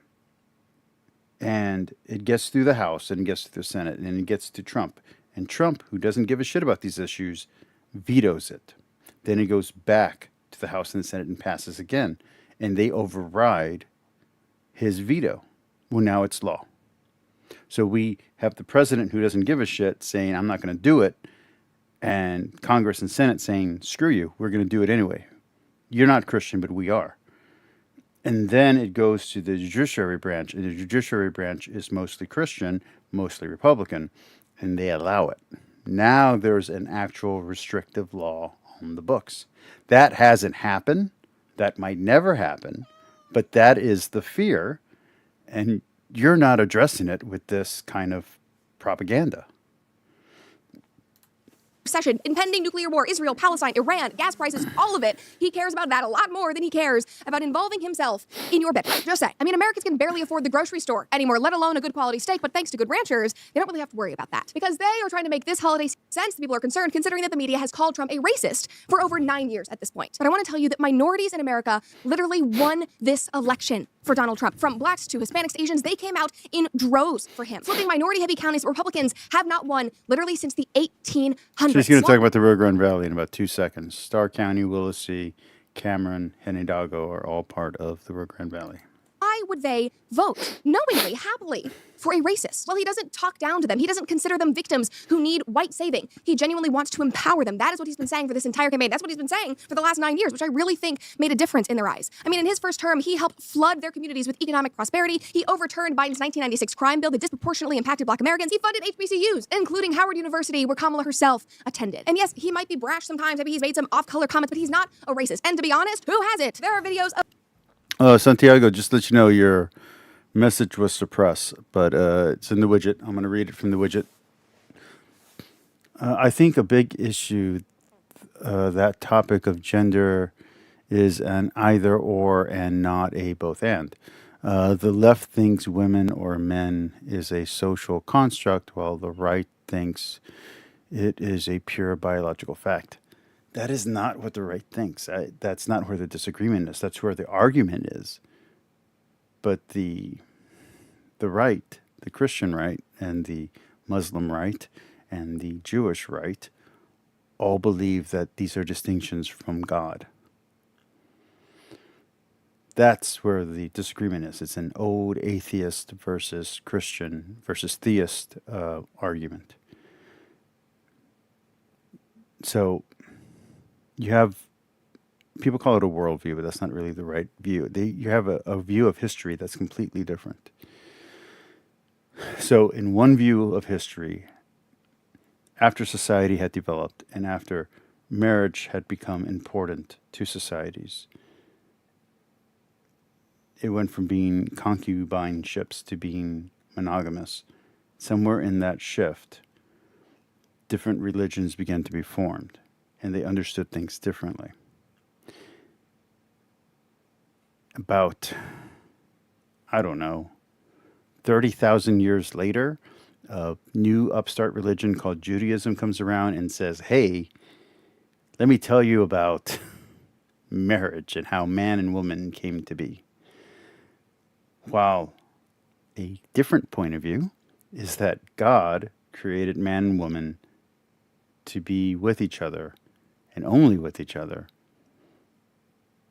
And it gets through the House, and it gets through the Senate, and it gets to Trump. And Trump, who doesn't give a shit about these issues, vetoes it. Then it goes back to the House and the Senate and passes again, and they override his veto. Well, now it's law. So we have the president who doesn't give a shit saying, I'm not going to do it, and Congress and Senate saying, screw you, we're going to do it anyway. You're not Christian, but we are. And then it goes to the judiciary branch, and the judiciary branch is mostly Christian, mostly Republican, and they allow it. Now there's an actual restrictive law on the books. That hasn't happened. That might never happen. But that is the fear. And you're not addressing it with this kind of propaganda. Recession, impending nuclear war, Israel, Palestine, Iran, gas prices, all of it. He cares about that a lot more than he cares about involving himself in your bed. Just say, Americans can barely afford the grocery store anymore, let alone a good quality steak, but thanks to Good Ranchers, they don't really have to worry about that, because they are trying to make this holiday sense. The people are concerned, considering that the media has called Trump a racist for over 9 years at this point. But I want to tell you that minorities in America literally won this election for Donald Trump. From blacks to Hispanics to Asians, they came out in droves for him. Flipping minority-heavy counties, Republicans have not won literally since the 1800s. She's going to talk about the Rio Grande Valley in about 2 seconds. Starr County, Willacy, Cameron, and Hidalgo are all part of the Rio Grande Valley. Why would they vote knowingly, happily for a racist? Well, he doesn't talk down to them. He doesn't consider them victims who need white saving. He genuinely wants to empower them. That is what he's been saying for this entire campaign. That's what he's been saying for the last 9 years, which I really think made a difference in their eyes. I mean, in his first term, he helped flood their communities with economic prosperity. He overturned Biden's 1996 crime bill that disproportionately impacted black Americans. He funded HBCUs, including Howard University, where Kamala herself attended. And yes, he might be brash sometimes. Maybe he's made some off-color comments, but he's not a racist. And to be honest, who has it? There are videos of... Santiago, just to let you know, your message was suppressed, but it's in the widget. I'm going to read it from the widget. I think a big issue, that topic of gender is an either or and not a both and. The left thinks women or men is a social construct, while the right thinks it is a pure biological fact. That is not what the right thinks. That's not where the disagreement is. That's where the argument is. But the right, the Christian right, and the Muslim right, and the Jewish right, all believe that these are distinctions from God. That's where the disagreement is. It's an old atheist versus Christian versus theist argument. So you have, people call it a worldview, but that's not really the right view. You have a view of history that's completely different. So in one view of history, after society had developed and after marriage had become important to societies, it went from being concubine ships to being monogamous. Somewhere in that shift, different religions began to be formed, and they understood things differently. About, I don't know, 30,000 years later, a new upstart religion called Judaism comes around and says, hey, let me tell you about marriage and how man and woman came to be. While a different point of view is that God created man and woman to be with each other and only with each other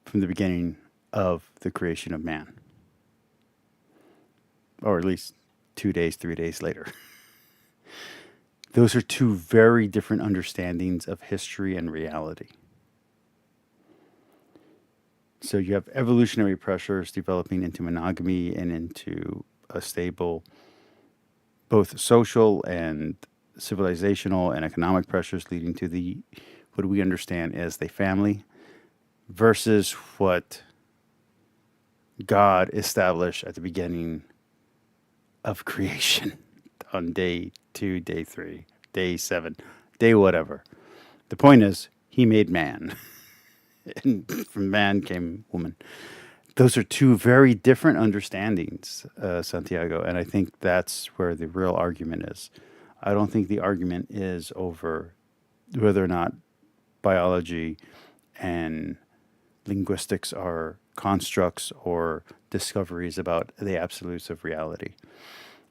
from the beginning of the creation of man. Or at least 2 days, 3 days later. Those are two very different understandings of history and reality. So you have evolutionary pressures developing into monogamy and into a stable, both social and civilizational and economic pressures leading to the, what we understand as the family, versus what God established at the beginning of creation on day 2, day 3, day 7, day whatever. The point is, he made man. And from man came woman. Those are two very different understandings, Santiago, and I think that's where the real argument is. I don't think the argument is over whether or not biology and linguistics are constructs or discoveries about the absolutes of reality.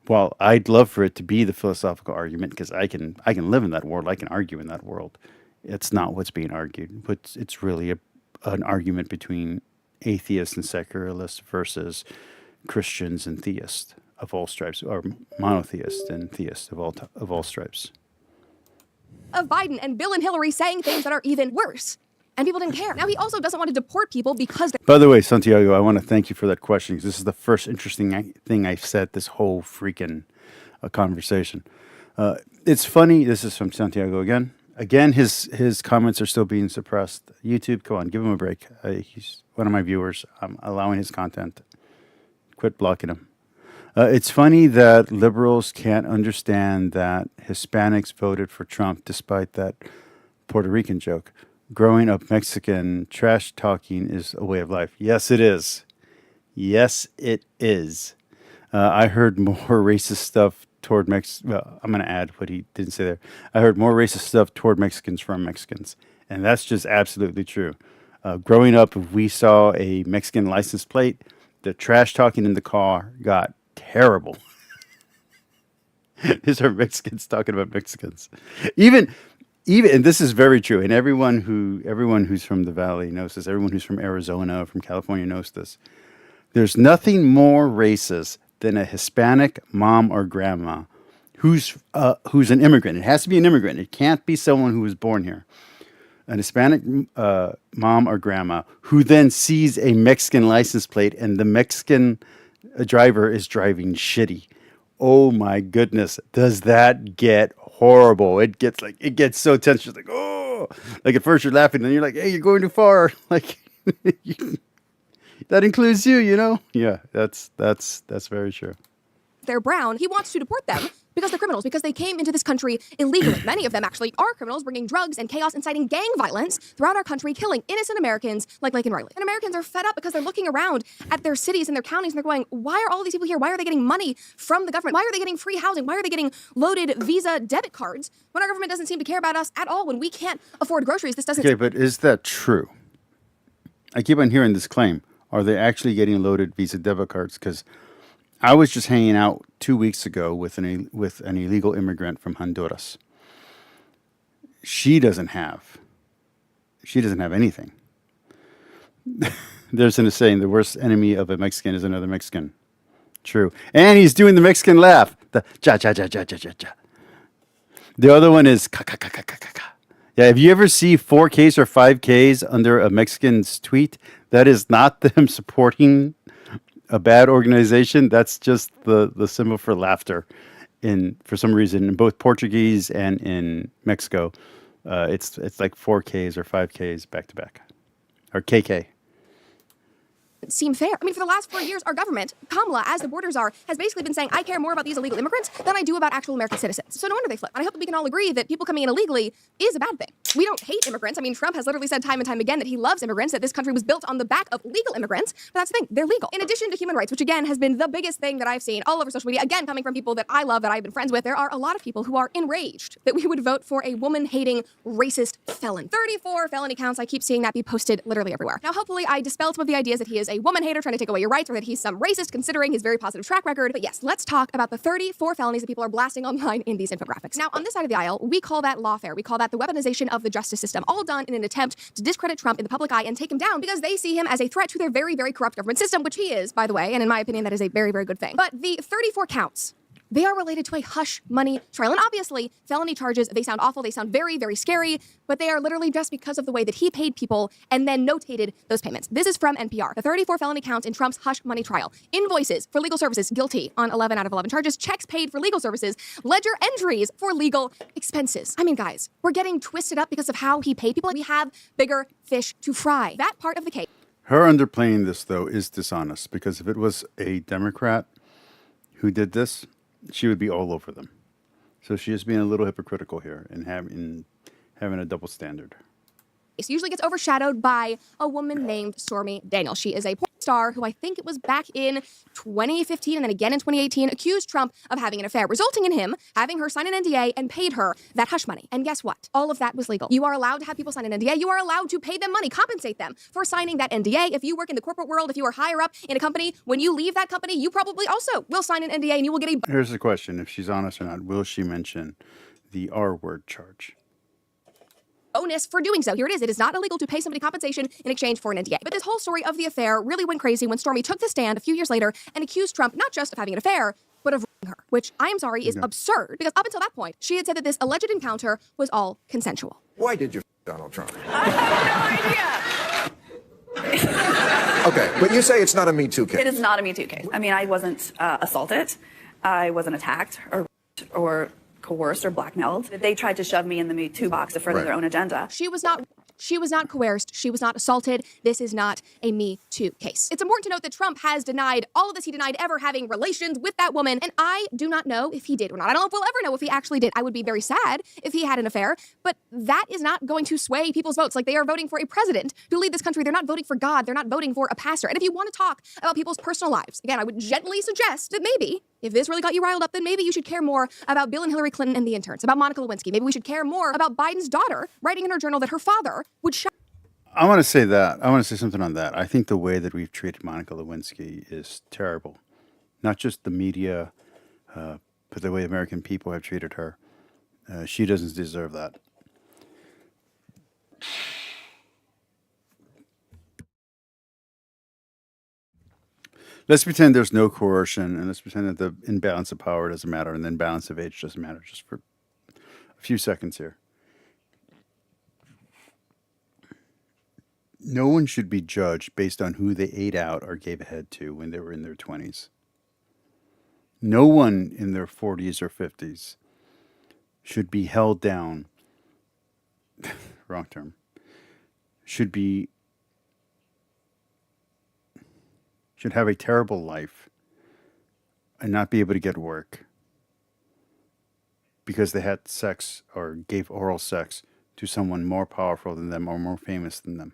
While I'd love for it to be the philosophical argument, because I can live in that world, I can argue in that world. It's not what's being argued. But it's really an argument between atheists and secularists versus Christians and theists of all stripes, or monotheists and theists of all stripes. Of Biden and Bill and Hillary saying things that are even worse. And people didn't care. Now he also doesn't want to deport people because... By the way, Santiago, I want to thank you for that question, because this is the first interesting thing I've said this whole freaking conversation. It's funny. This is from Santiago again. Again, his comments are still being suppressed. YouTube, come on, give him a break. He's one of my viewers. I'm allowing his content. Quit blocking him. It's funny that liberals can't understand that Hispanics voted for Trump despite that Puerto Rican joke. Growing up Mexican, trash talking is a way of life. Yes, it is. Yes, it is. I heard more racist stuff toward well, I'm going to add what he didn't say there. I heard more racist stuff toward Mexicans from Mexicans. And that's just absolutely true. Growing up, if we saw a Mexican license plate, the trash talking in the car got terrible. These are Mexicans talking about Mexicans. Even, and this is very true, and everyone who's from the Valley knows this, everyone who's from Arizona or from California knows this. There's nothing more racist than a Hispanic mom or grandma who's an immigrant. It has to be an immigrant. It can't be someone who was born here. An Hispanic mom or grandma who then sees a Mexican license plate and the Mexican driver is driving shitty. Oh my goodness, does that get horrible? It gets so tense. You're like, oh, like at first you're laughing, and then you're like, hey, you're going too far. Like that includes you, you know? Yeah, that's very true. They're brown. He wants to deport them because they're criminals, because they came into this country illegally. Many of them actually are criminals, bringing drugs and chaos, inciting gang violence throughout our country, killing innocent Americans like Lake and Riley. And Americans are fed up because they're looking around at their cities and their counties and they're going, why are all these people here? Why are they getting money from the government? Why are they getting free housing? Why are they getting loaded Visa debit cards when our government doesn't seem to care about us at all? When we can't afford groceries, this doesn't... Okay, but is that true? I keep on hearing this claim. Are they actually getting loaded Visa debit cards? Because I was just hanging out 2 weeks ago with an illegal immigrant from Honduras. She doesn't have anything. There's a saying, the worst enemy of a Mexican is another Mexican. True. And he's doing the Mexican laugh. The ja ja ja ja ja ja ja. The other one is ka ka ka ka ka ka. Yeah, if you ever see 4Ks or 5Ks under a Mexican's tweet, that is not them supporting a bad organization. That's just the symbol for laughter. For some reason, in both Portuguese and in Mexico, it's like 4Ks or 5Ks back to back, or KK. Seem fair. I mean, for the last 4 years, our government, Kamala, as the border czar, has basically been saying, I care more about these illegal immigrants than I do about actual American citizens. So no wonder they flip. And I hope that we can all agree that people coming in illegally is a bad thing. We don't hate immigrants. I mean, Trump has literally said time and time again that he loves immigrants, that this country was built on the back of legal immigrants. But that's the thing, they're legal. In addition to human rights, which again has been the biggest thing that I've seen all over social media, again, coming from people that I love, that I've been friends with, there are a lot of people who are enraged that we would vote for a woman-hating, racist felon. 34 felony counts. I keep seeing that be posted literally everywhere. Now, hopefully, I dispelled some of the ideas that he is a woman hater trying to take away your rights, or that he's some racist considering his very positive track record. But yes, let's talk about the 34 felonies that people are blasting online in these infographics. Now, on this side of the aisle, we call that lawfare. We call that the weaponization of the justice system, all done in an attempt to discredit Trump in the public eye and take him down because they see him as a threat to their very, very corrupt government system, which he is, by the way, and in my opinion, that is a very, very good thing. But the 34 counts, they are related to a hush money trial. And obviously, felony charges, they sound awful, they sound very, very scary, but they are literally just because of the way that he paid people and then notated those payments. This is from NPR. The 34 felony counts in Trump's hush money trial. Invoices for legal services, guilty on 11 out of 11 charges. Checks paid for legal services. Ledger entries for legal expenses. I mean, guys, we're getting twisted up because of how he paid people. We have bigger fish to fry. That part of the case. Her underplaying this, though, is dishonest, because if it was a Democrat who did this, she would be all over them. So she is being a little hypocritical here and having a double standard. It usually gets overshadowed by a woman named Stormy Daniels. She is a porn star who I think it was back in 2015 and then again in 2018 accused Trump of having an affair, resulting in him having her sign an NDA and paid her that hush money. And guess what? All of that was legal. You are allowed to have people sign an NDA. You are allowed to pay them money, compensate them for signing that NDA. If you work in the corporate world, if you are higher up in a company, when you leave that company, you probably also will sign an NDA and you will get a... Here's the question. If she's honest or not, will she mention the R-word charge? Bonus for doing so. Here it is. It is not illegal to pay somebody compensation in exchange for an NDA. But this whole story of the affair really went crazy when Stormy took the stand a few years later and accused Trump not just of having an affair, but of raping her, which I am sorry is absurd, because up until that point, she had said that this alleged encounter was all consensual. Why did you Donald Trump? I have no idea. Okay, but you say it's not a Me Too case. It is not a Me Too case. I mean, I wasn't assaulted. I wasn't attacked or coerced or blackmailed. They tried to shove me in the Me Too box to further their own agenda. She was not coerced. She was not assaulted. This is not a Me Too case. It's important to note that Trump has denied all of this. He denied ever having relations with that woman. And I do not know if he did or not. I don't know if we'll ever know if he actually did. I would be very sad if he had an affair. But that is not going to sway people's votes. Like, they are voting for a president to lead this country. They're not voting for God. They're not voting for a pastor. And if you want to talk about people's personal lives, again, I would gently suggest that maybe, if this really got you riled up, then maybe you should care more about Bill and Hillary Clinton and the interns, about Monica Lewinsky. Maybe we should care more about Biden's daughter writing in her journal that her father would shut. I want to say that. I want to say something on that. I think the way that we've treated Monica Lewinsky is terrible. Not just the media, but the way American people have treated her. She doesn't deserve that. Let's pretend there's no coercion, and let's pretend that the imbalance of power doesn't matter, and the imbalance of age doesn't matter, just for a few seconds here. No one should be judged based on who they ate out or gave a head to when they were in their 20s. No one in their 40s or 50s should be held down. Wrong term. Should have a terrible life and not be able to get work because they had sex or gave oral sex to someone more powerful than them or more famous than them.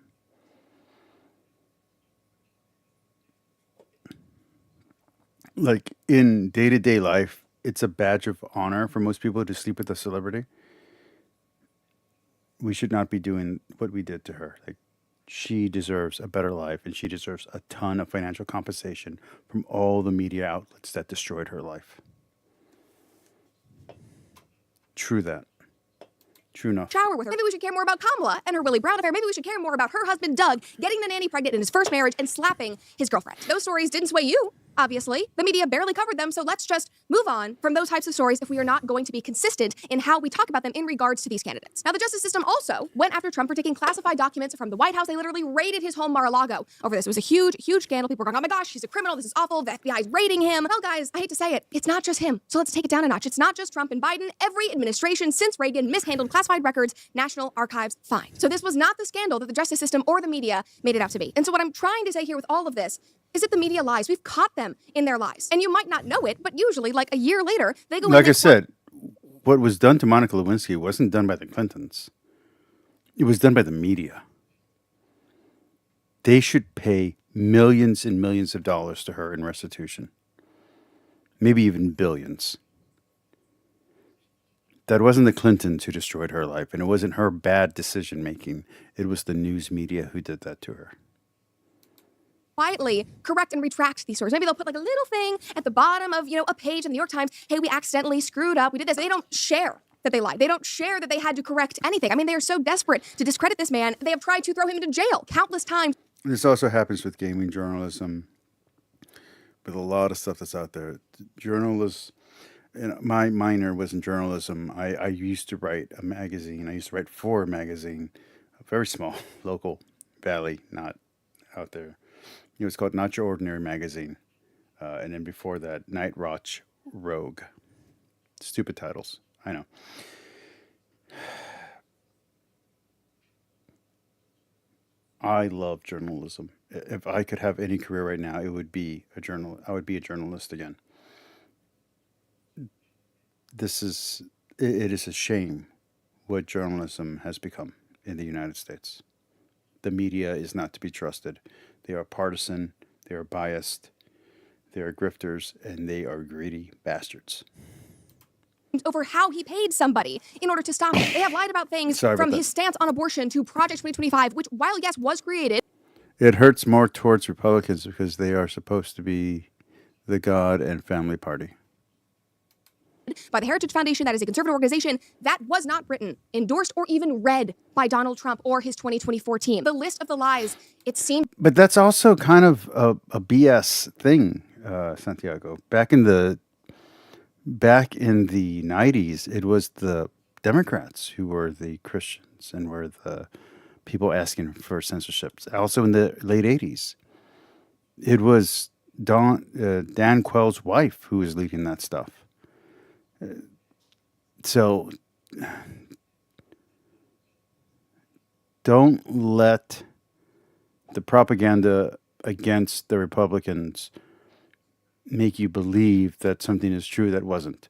Like in day-to-day life, it's a badge of honor for most people to sleep with a celebrity. We should not be doing what we did to her. Like, she deserves a better life, and she deserves a ton of financial compensation from all the media outlets that destroyed her life. True that. True enough. Shower with her. Maybe we should care more about Kamala and her Willie Brown affair. Maybe we should care more about her husband, Doug, getting the nanny pregnant in his first marriage and slapping his girlfriend. Those stories didn't sway you, obviously. The media barely covered them, so let's just move on from those types of stories if we are not going to be consistent in how we talk about them in regards to these candidates. Now, the justice system also went after Trump for taking classified documents from the White House. They literally raided his home Mar-a-Lago over this. It was a huge, huge scandal. People were going, oh my gosh, he's a criminal. This is awful. The FBI is raiding him. Well, guys, I hate to say it. It's not just him. So let's take it down a notch. It's not just Trump and Biden. Every administration since Reagan mishandled classified records. National Archives fine. So this was not the scandal that the justice system or the media made it out to be. And so what I'm trying to say here with all of this is that the media lies. We've caught them in their lies. And you might not know it, but usually, like a year later, they go... Like I said, what was done to Monica Lewinsky wasn't done by the Clintons. It was done by the media. They should pay millions and millions of dollars to her in restitution. Maybe even billions. That wasn't the Clintons who destroyed her life, and it wasn't her bad decision-making. It was the news media who did that to her. Quietly correct and retract these stories. Maybe they'll put like a little thing at the bottom of, a page in the New York Times. Hey, we accidentally screwed up. We did this. They don't share that they lied. They don't share that they had to correct anything. I mean, they are so desperate to discredit this man. They have tried to throw him into jail countless times. This also happens with gaming journalism, with a lot of stuff that's out there. Journalists, my minor was in journalism. I used to write a magazine. I used to write for a magazine, a very small, local, valley, not out there. It was called Not Your Ordinary Magazine. And then before that, Night Watch Rogue. Stupid titles. I know. I love journalism. If I could have any career right now, it would be I would be a journalist again. It is a shame what journalism has become in the United States. The media is not to be trusted. They are partisan, they are biased, they are grifters, and they are greedy bastards. Over how he paid somebody in order to stop it. They have lied about things from his stance on abortion to Project 2025, which, while yes, was created. It hurts more towards Republicans because they are supposed to be the God and family party. By the Heritage Foundation, that is a conservative organization that was not written, endorsed, or even read by Donald Trump or his 2024 team. The list of the lies, it seemed... But that's also kind of a BS thing, Santiago. Back in the 90s, it was the Democrats who were the Christians and were the people asking for censorship. Also in the late 80s, it was Dan Quayle's wife who was leading that stuff. So don't let the propaganda against the Republicans make you believe that something is true that wasn't.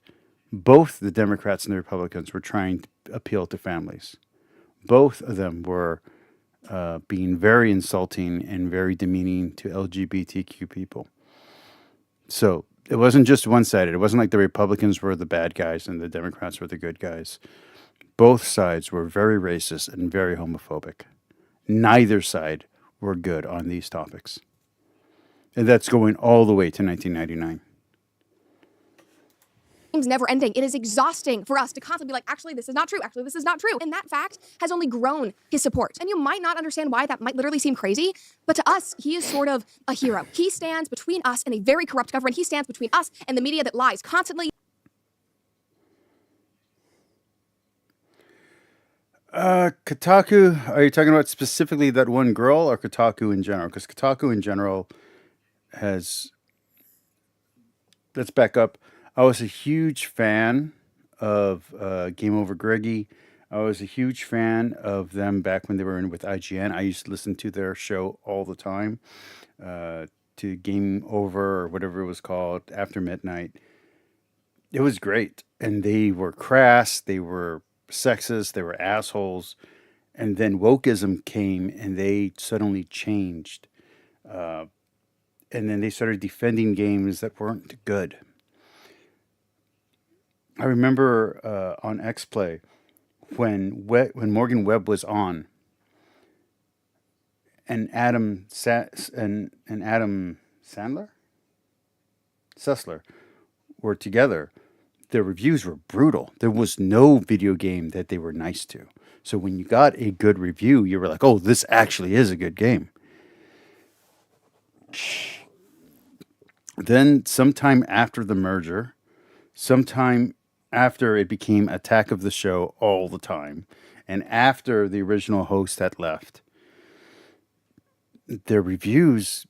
Both the Democrats and the Republicans were trying to appeal to families. Both of them were being very insulting and very demeaning to LGBTQ people. So it wasn't just one-sided. It wasn't like the Republicans were the bad guys and the Democrats were the good guys. Both sides were very racist and very homophobic. Neither side were good on these topics. And that's going all the way to 1999. game's never ending. It is exhausting for us to constantly be like, actually, this is not true. Actually, this is not true. And that fact has only grown his support. And you might not understand why. That might literally seem crazy, but to us, he is sort of a hero. He stands between us and a very corrupt government. He stands between us and the media that lies constantly. Kotaku, are you talking about specifically that one girl or Kotaku in general? Because Kotaku in general has, let's back up. I was a huge fan of Game Over Greggy. I was a huge fan of them back when they were in with IGN. I used to listen to their show all the time, to Game Over or whatever it was called, After Midnight. It was great. And they were crass, they were sexist, they were assholes. And then wokeism came and they suddenly changed. And then they started defending games that weren't good. I remember on XPlay when Morgan Webb was on, and Adam Sessler were together. Their reviews were brutal. There was no video game that they were nice to. So when you got a good review, you were like, "Oh, this actually is a good game." Then sometime after the merger, sometime after it became Attack of the Show all the time, and after the original host had left, their reviews,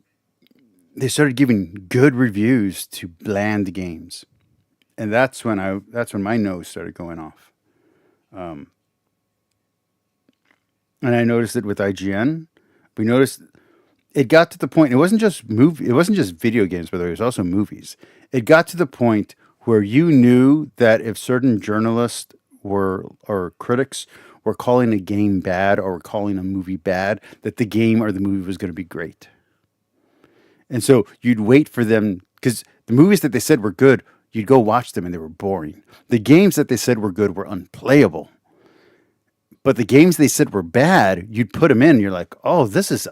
they started giving good reviews to bland games. And that's when my nose started going off. And I noticed it with IGN. We noticed it got to the point, it wasn't just video games, by the way, it was also movies. It got to the point where you knew that if certain journalists or critics were calling a game bad or calling a movie bad, that the game or the movie was going to be great. And so you'd wait for them, because the movies that they said were good, you'd go watch them and they were boring. The games that they said were good were unplayable. But the games they said were bad, you'd put them in and you're like, "Oh, this is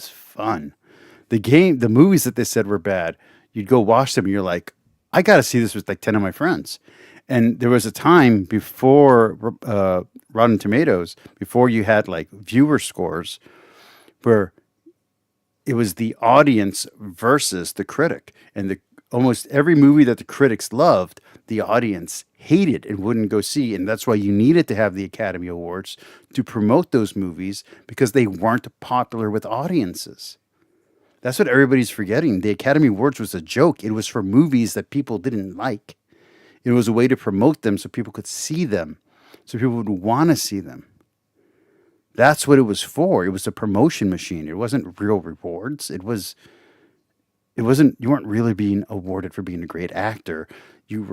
fun." The movies that they said were bad, you'd go watch them and you're like, "I got to see this with like 10 of my friends." And there was a time before Rotten Tomatoes, before you had like viewer scores, where it was the audience versus the critic. And almost every movie that the critics loved, the audience hated and wouldn't go see. And that's why you needed to have the Academy Awards to promote those movies, because they weren't popular with audiences. That's what everybody's forgetting. The Academy Awards was a joke. It was for movies that people didn't like. It was a way to promote them so people could see them, so people would want to see them. That's what it was for. It was a promotion machine. It wasn't real rewards. It wasn't, you weren't really being awarded for being a great actor. You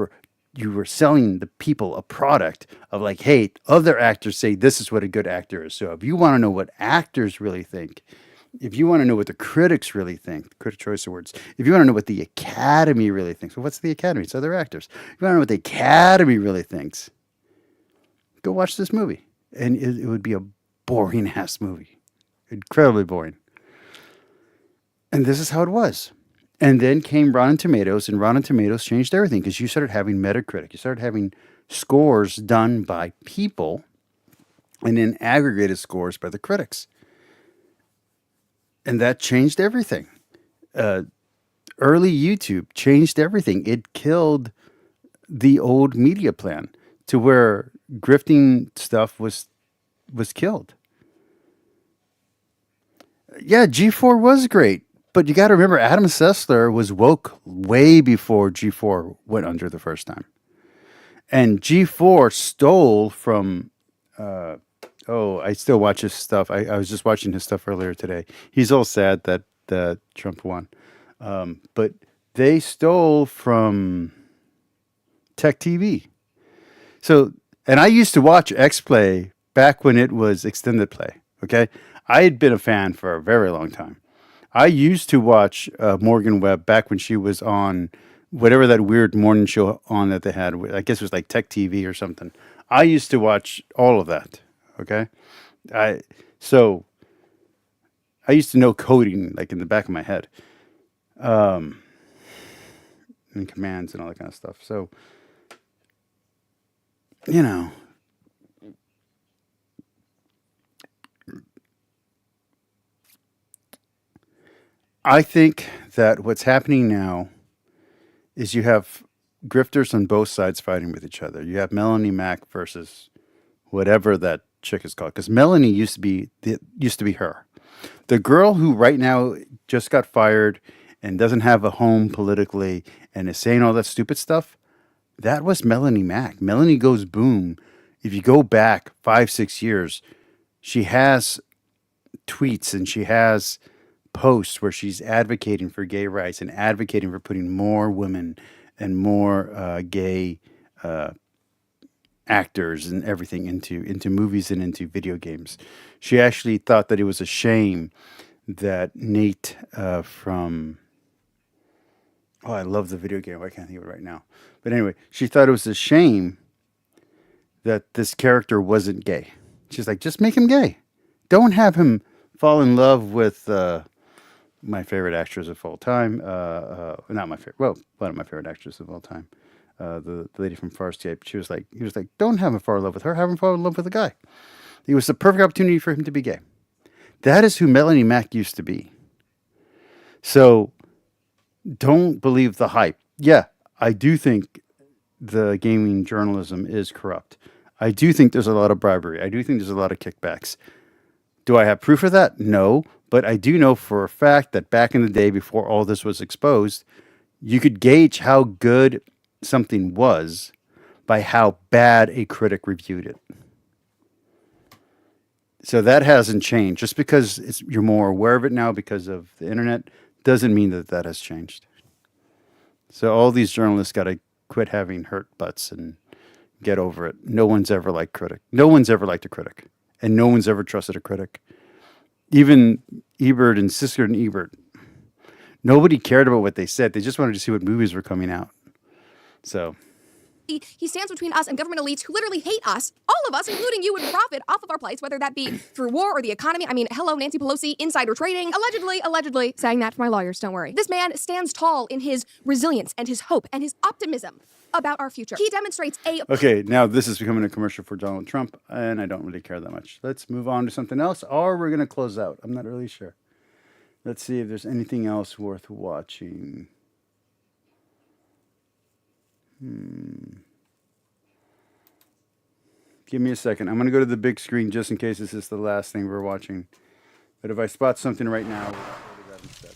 were selling the people a product of like, hey, other actors say this is what a good actor is. So if you want to know what actors really think, if you want to know what the critics really think, Critics' Choice Awards, if you want to know what the Academy really thinks, well, what's the Academy? It's other actors. If you want to know what the Academy really thinks, go watch this movie. And it would be a boring ass movie. Incredibly boring. And this is how it was. And then came Rotten Tomatoes, and Rotten Tomatoes changed everything, because you started having Metacritic. You started having scores done by people and then aggregated scores by the critics. And that changed everything. Early YouTube changed everything. It killed the old media plan to where grifting stuff was killed. Yeah, G4 was great. But you got to remember, Adam Sessler was woke way before G4 went under the first time. And G4 stole from, I still watch his stuff. I was just watching his stuff earlier today. He's all sad that Trump won. But they stole from Tech TV. So, and I used to watch XPlay back when it was extended play, okay? I had been a fan for a very long time. I used to watch Morgan Webb back when she was on whatever that weird morning show on that they had. I guess it was like Tech TV or something. I used to watch all of that. Okay, so I used to know coding like in the back of my head, and commands and all that kind of stuff. So you know, I think that what's happening now is you have grifters on both sides fighting with each other. You have Melanie Mack versus whatever that chick is called, because Melanie used to be her. The girl who right now just got fired and doesn't have a home politically and is saying all that stupid stuff, that was Melanie Mack. Melanie goes boom. If you go back 5-6 years, she has tweets and she has posts where she's advocating for gay rights and advocating for putting more women and more gay actors and everything into movies and into video games. She actually thought that it was a shame that Nate from I love the video game. I can't think of it right now. But anyway, she thought it was a shame that this character wasn't gay. She's like, just make him gay. Don't have him fall in love with my favorite actress of all time. Not my favorite. Well, one of my favorite actresses of all time. The lady from Farscape. He was like, don't have him fall in love with her. Have him fall in love with a guy. It was the perfect opportunity for him to be gay. That is who Melanie Mack used to be. So don't believe the hype. Yeah, I do think the gaming journalism is corrupt. I do think there's a lot of bribery. I do think there's a lot of kickbacks. Do I have proof of that? No. But I do know for a fact that back in the day, before all this was exposed, you could gauge how good something was by how bad a critic reviewed it. So that hasn't changed. Just because you're more aware of it now because of the internet doesn't mean that that has changed. So all these journalists got to quit having hurt butts and get over it. No one's ever liked critic. No one's ever liked a critic. And no one's ever trusted a critic. Even Ebert and Siskel and Ebert. Nobody cared about what they said. They just wanted to see what movies were coming out. So he stands between us and government elites who literally hate us, all of us, including you, and profit off of our plights, whether that be through war or the economy. I mean, hello, Nancy Pelosi, insider trading. Allegedly, saying that for my lawyers, don't worry. This man stands tall in his resilience and his hope and his optimism about our future. He demonstrates a... Okay, now this is becoming a commercial for Donald Trump, and I don't really care that much. Let's move on to something else, or we're going to close out. I'm not really sure. Let's see if there's anything else worth watching. Give me a second. I'm going to go to the big screen just in case this is the last thing we're watching. But if I spot something right now, we'll go to that instead.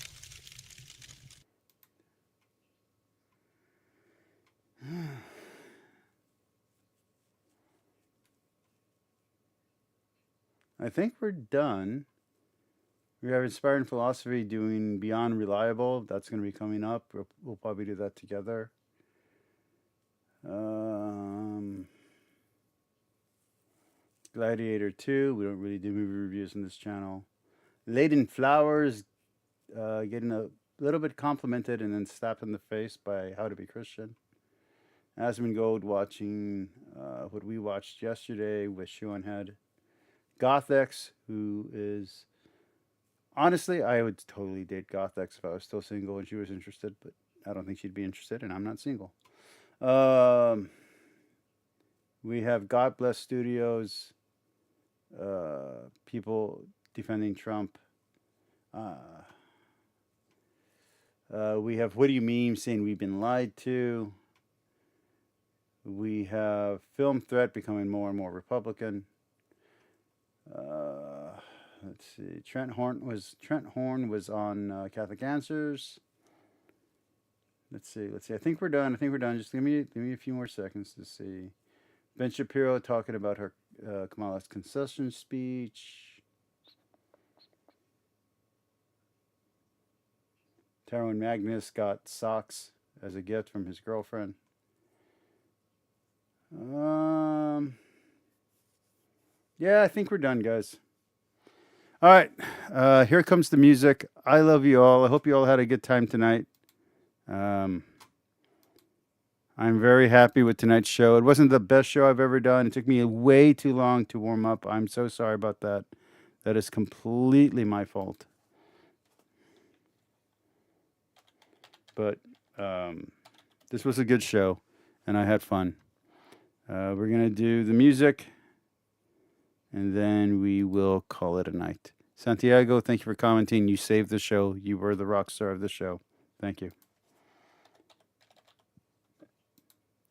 I think we're done. We have Inspiring Philosophy doing Beyond Reliable. That's going to be coming up. We'll probably do that together. Gladiator 2. We don't really do movie reviews on this channel. Laden Flowers. Getting a little bit complimented and then slapped in the face by How to Be Christian. Asmongold watching what we watched yesterday with Shoe on Head. Gothex, who is... Honestly, I would totally date Gothex if I was still single and she was interested, but I don't think she'd be interested, and I'm not single. We have God Bless Studios, people defending Trump. We have What Do You Mean saying we've been lied to. We have Film Threat becoming more and more Republican. Let's see. Trent Horn was on Catholic Answers. Let's see. I think we're done. Just give me a few more seconds to see. Ben Shapiro talking about her Kamala's concession speech. Tyrone Magnus got socks as a gift from his girlfriend. Yeah, I think we're done, guys. All right, here comes the music. I love you all. I hope you all had a good time tonight. I'm very happy with tonight's show. It wasn't the best show I've ever done. It took me way too long to warm up. I'm so sorry about that. That is completely my fault. But this was a good show, and I had fun. We're going to do the music, and then we will call it a night. Santiago, thank you for commenting. You saved the show. You were the rock star of the show. Thank you.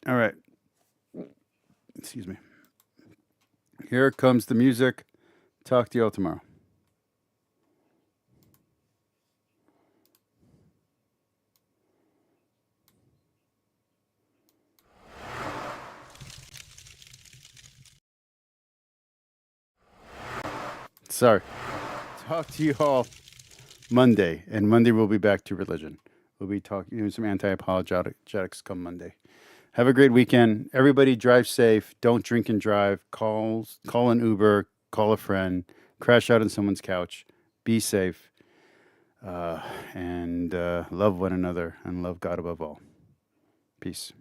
All right. Excuse me. Here comes the music. Talk to you all tomorrow. Sorry. Talk to you all Monday, and Monday we'll be back to religion. We'll be doing some anti-apologetics come Monday. Have a great weekend. Everybody drive safe. Don't drink and drive. Call an Uber. Call a friend. Crash out on someone's couch. Be safe. And love one another and love God above all. Peace.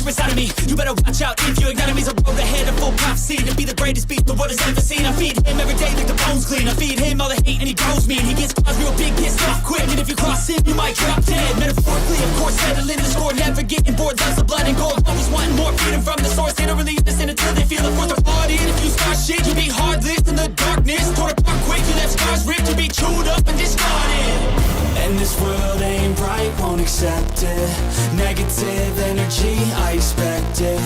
Inside of me, you better watch out if your enemy's a road ahead of full prophecy to be the greatest beast the world has ever seen. I feed him every day like the bones clean. I feed him all the hate and he grows me, and he gets caused real big, pissed off quick. And if you cross him, you might drop dead. Metaphorically, of course, settling the score, never getting bored. Loves of blood and gold, always wanting more freedom from the source. They don't really listen until they feel it for the party. And if you start shit, you be heartless in the darkness. Torn apart quick, you left scars ripped, you be chewed up and discarded. And this world ain't right, won't accept it. Negative energy, I expect it.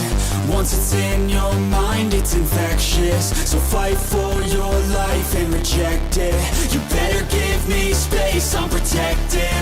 Once it's in your mind, it's infectious. So fight for your life and reject it. You better give me space, I'm protected.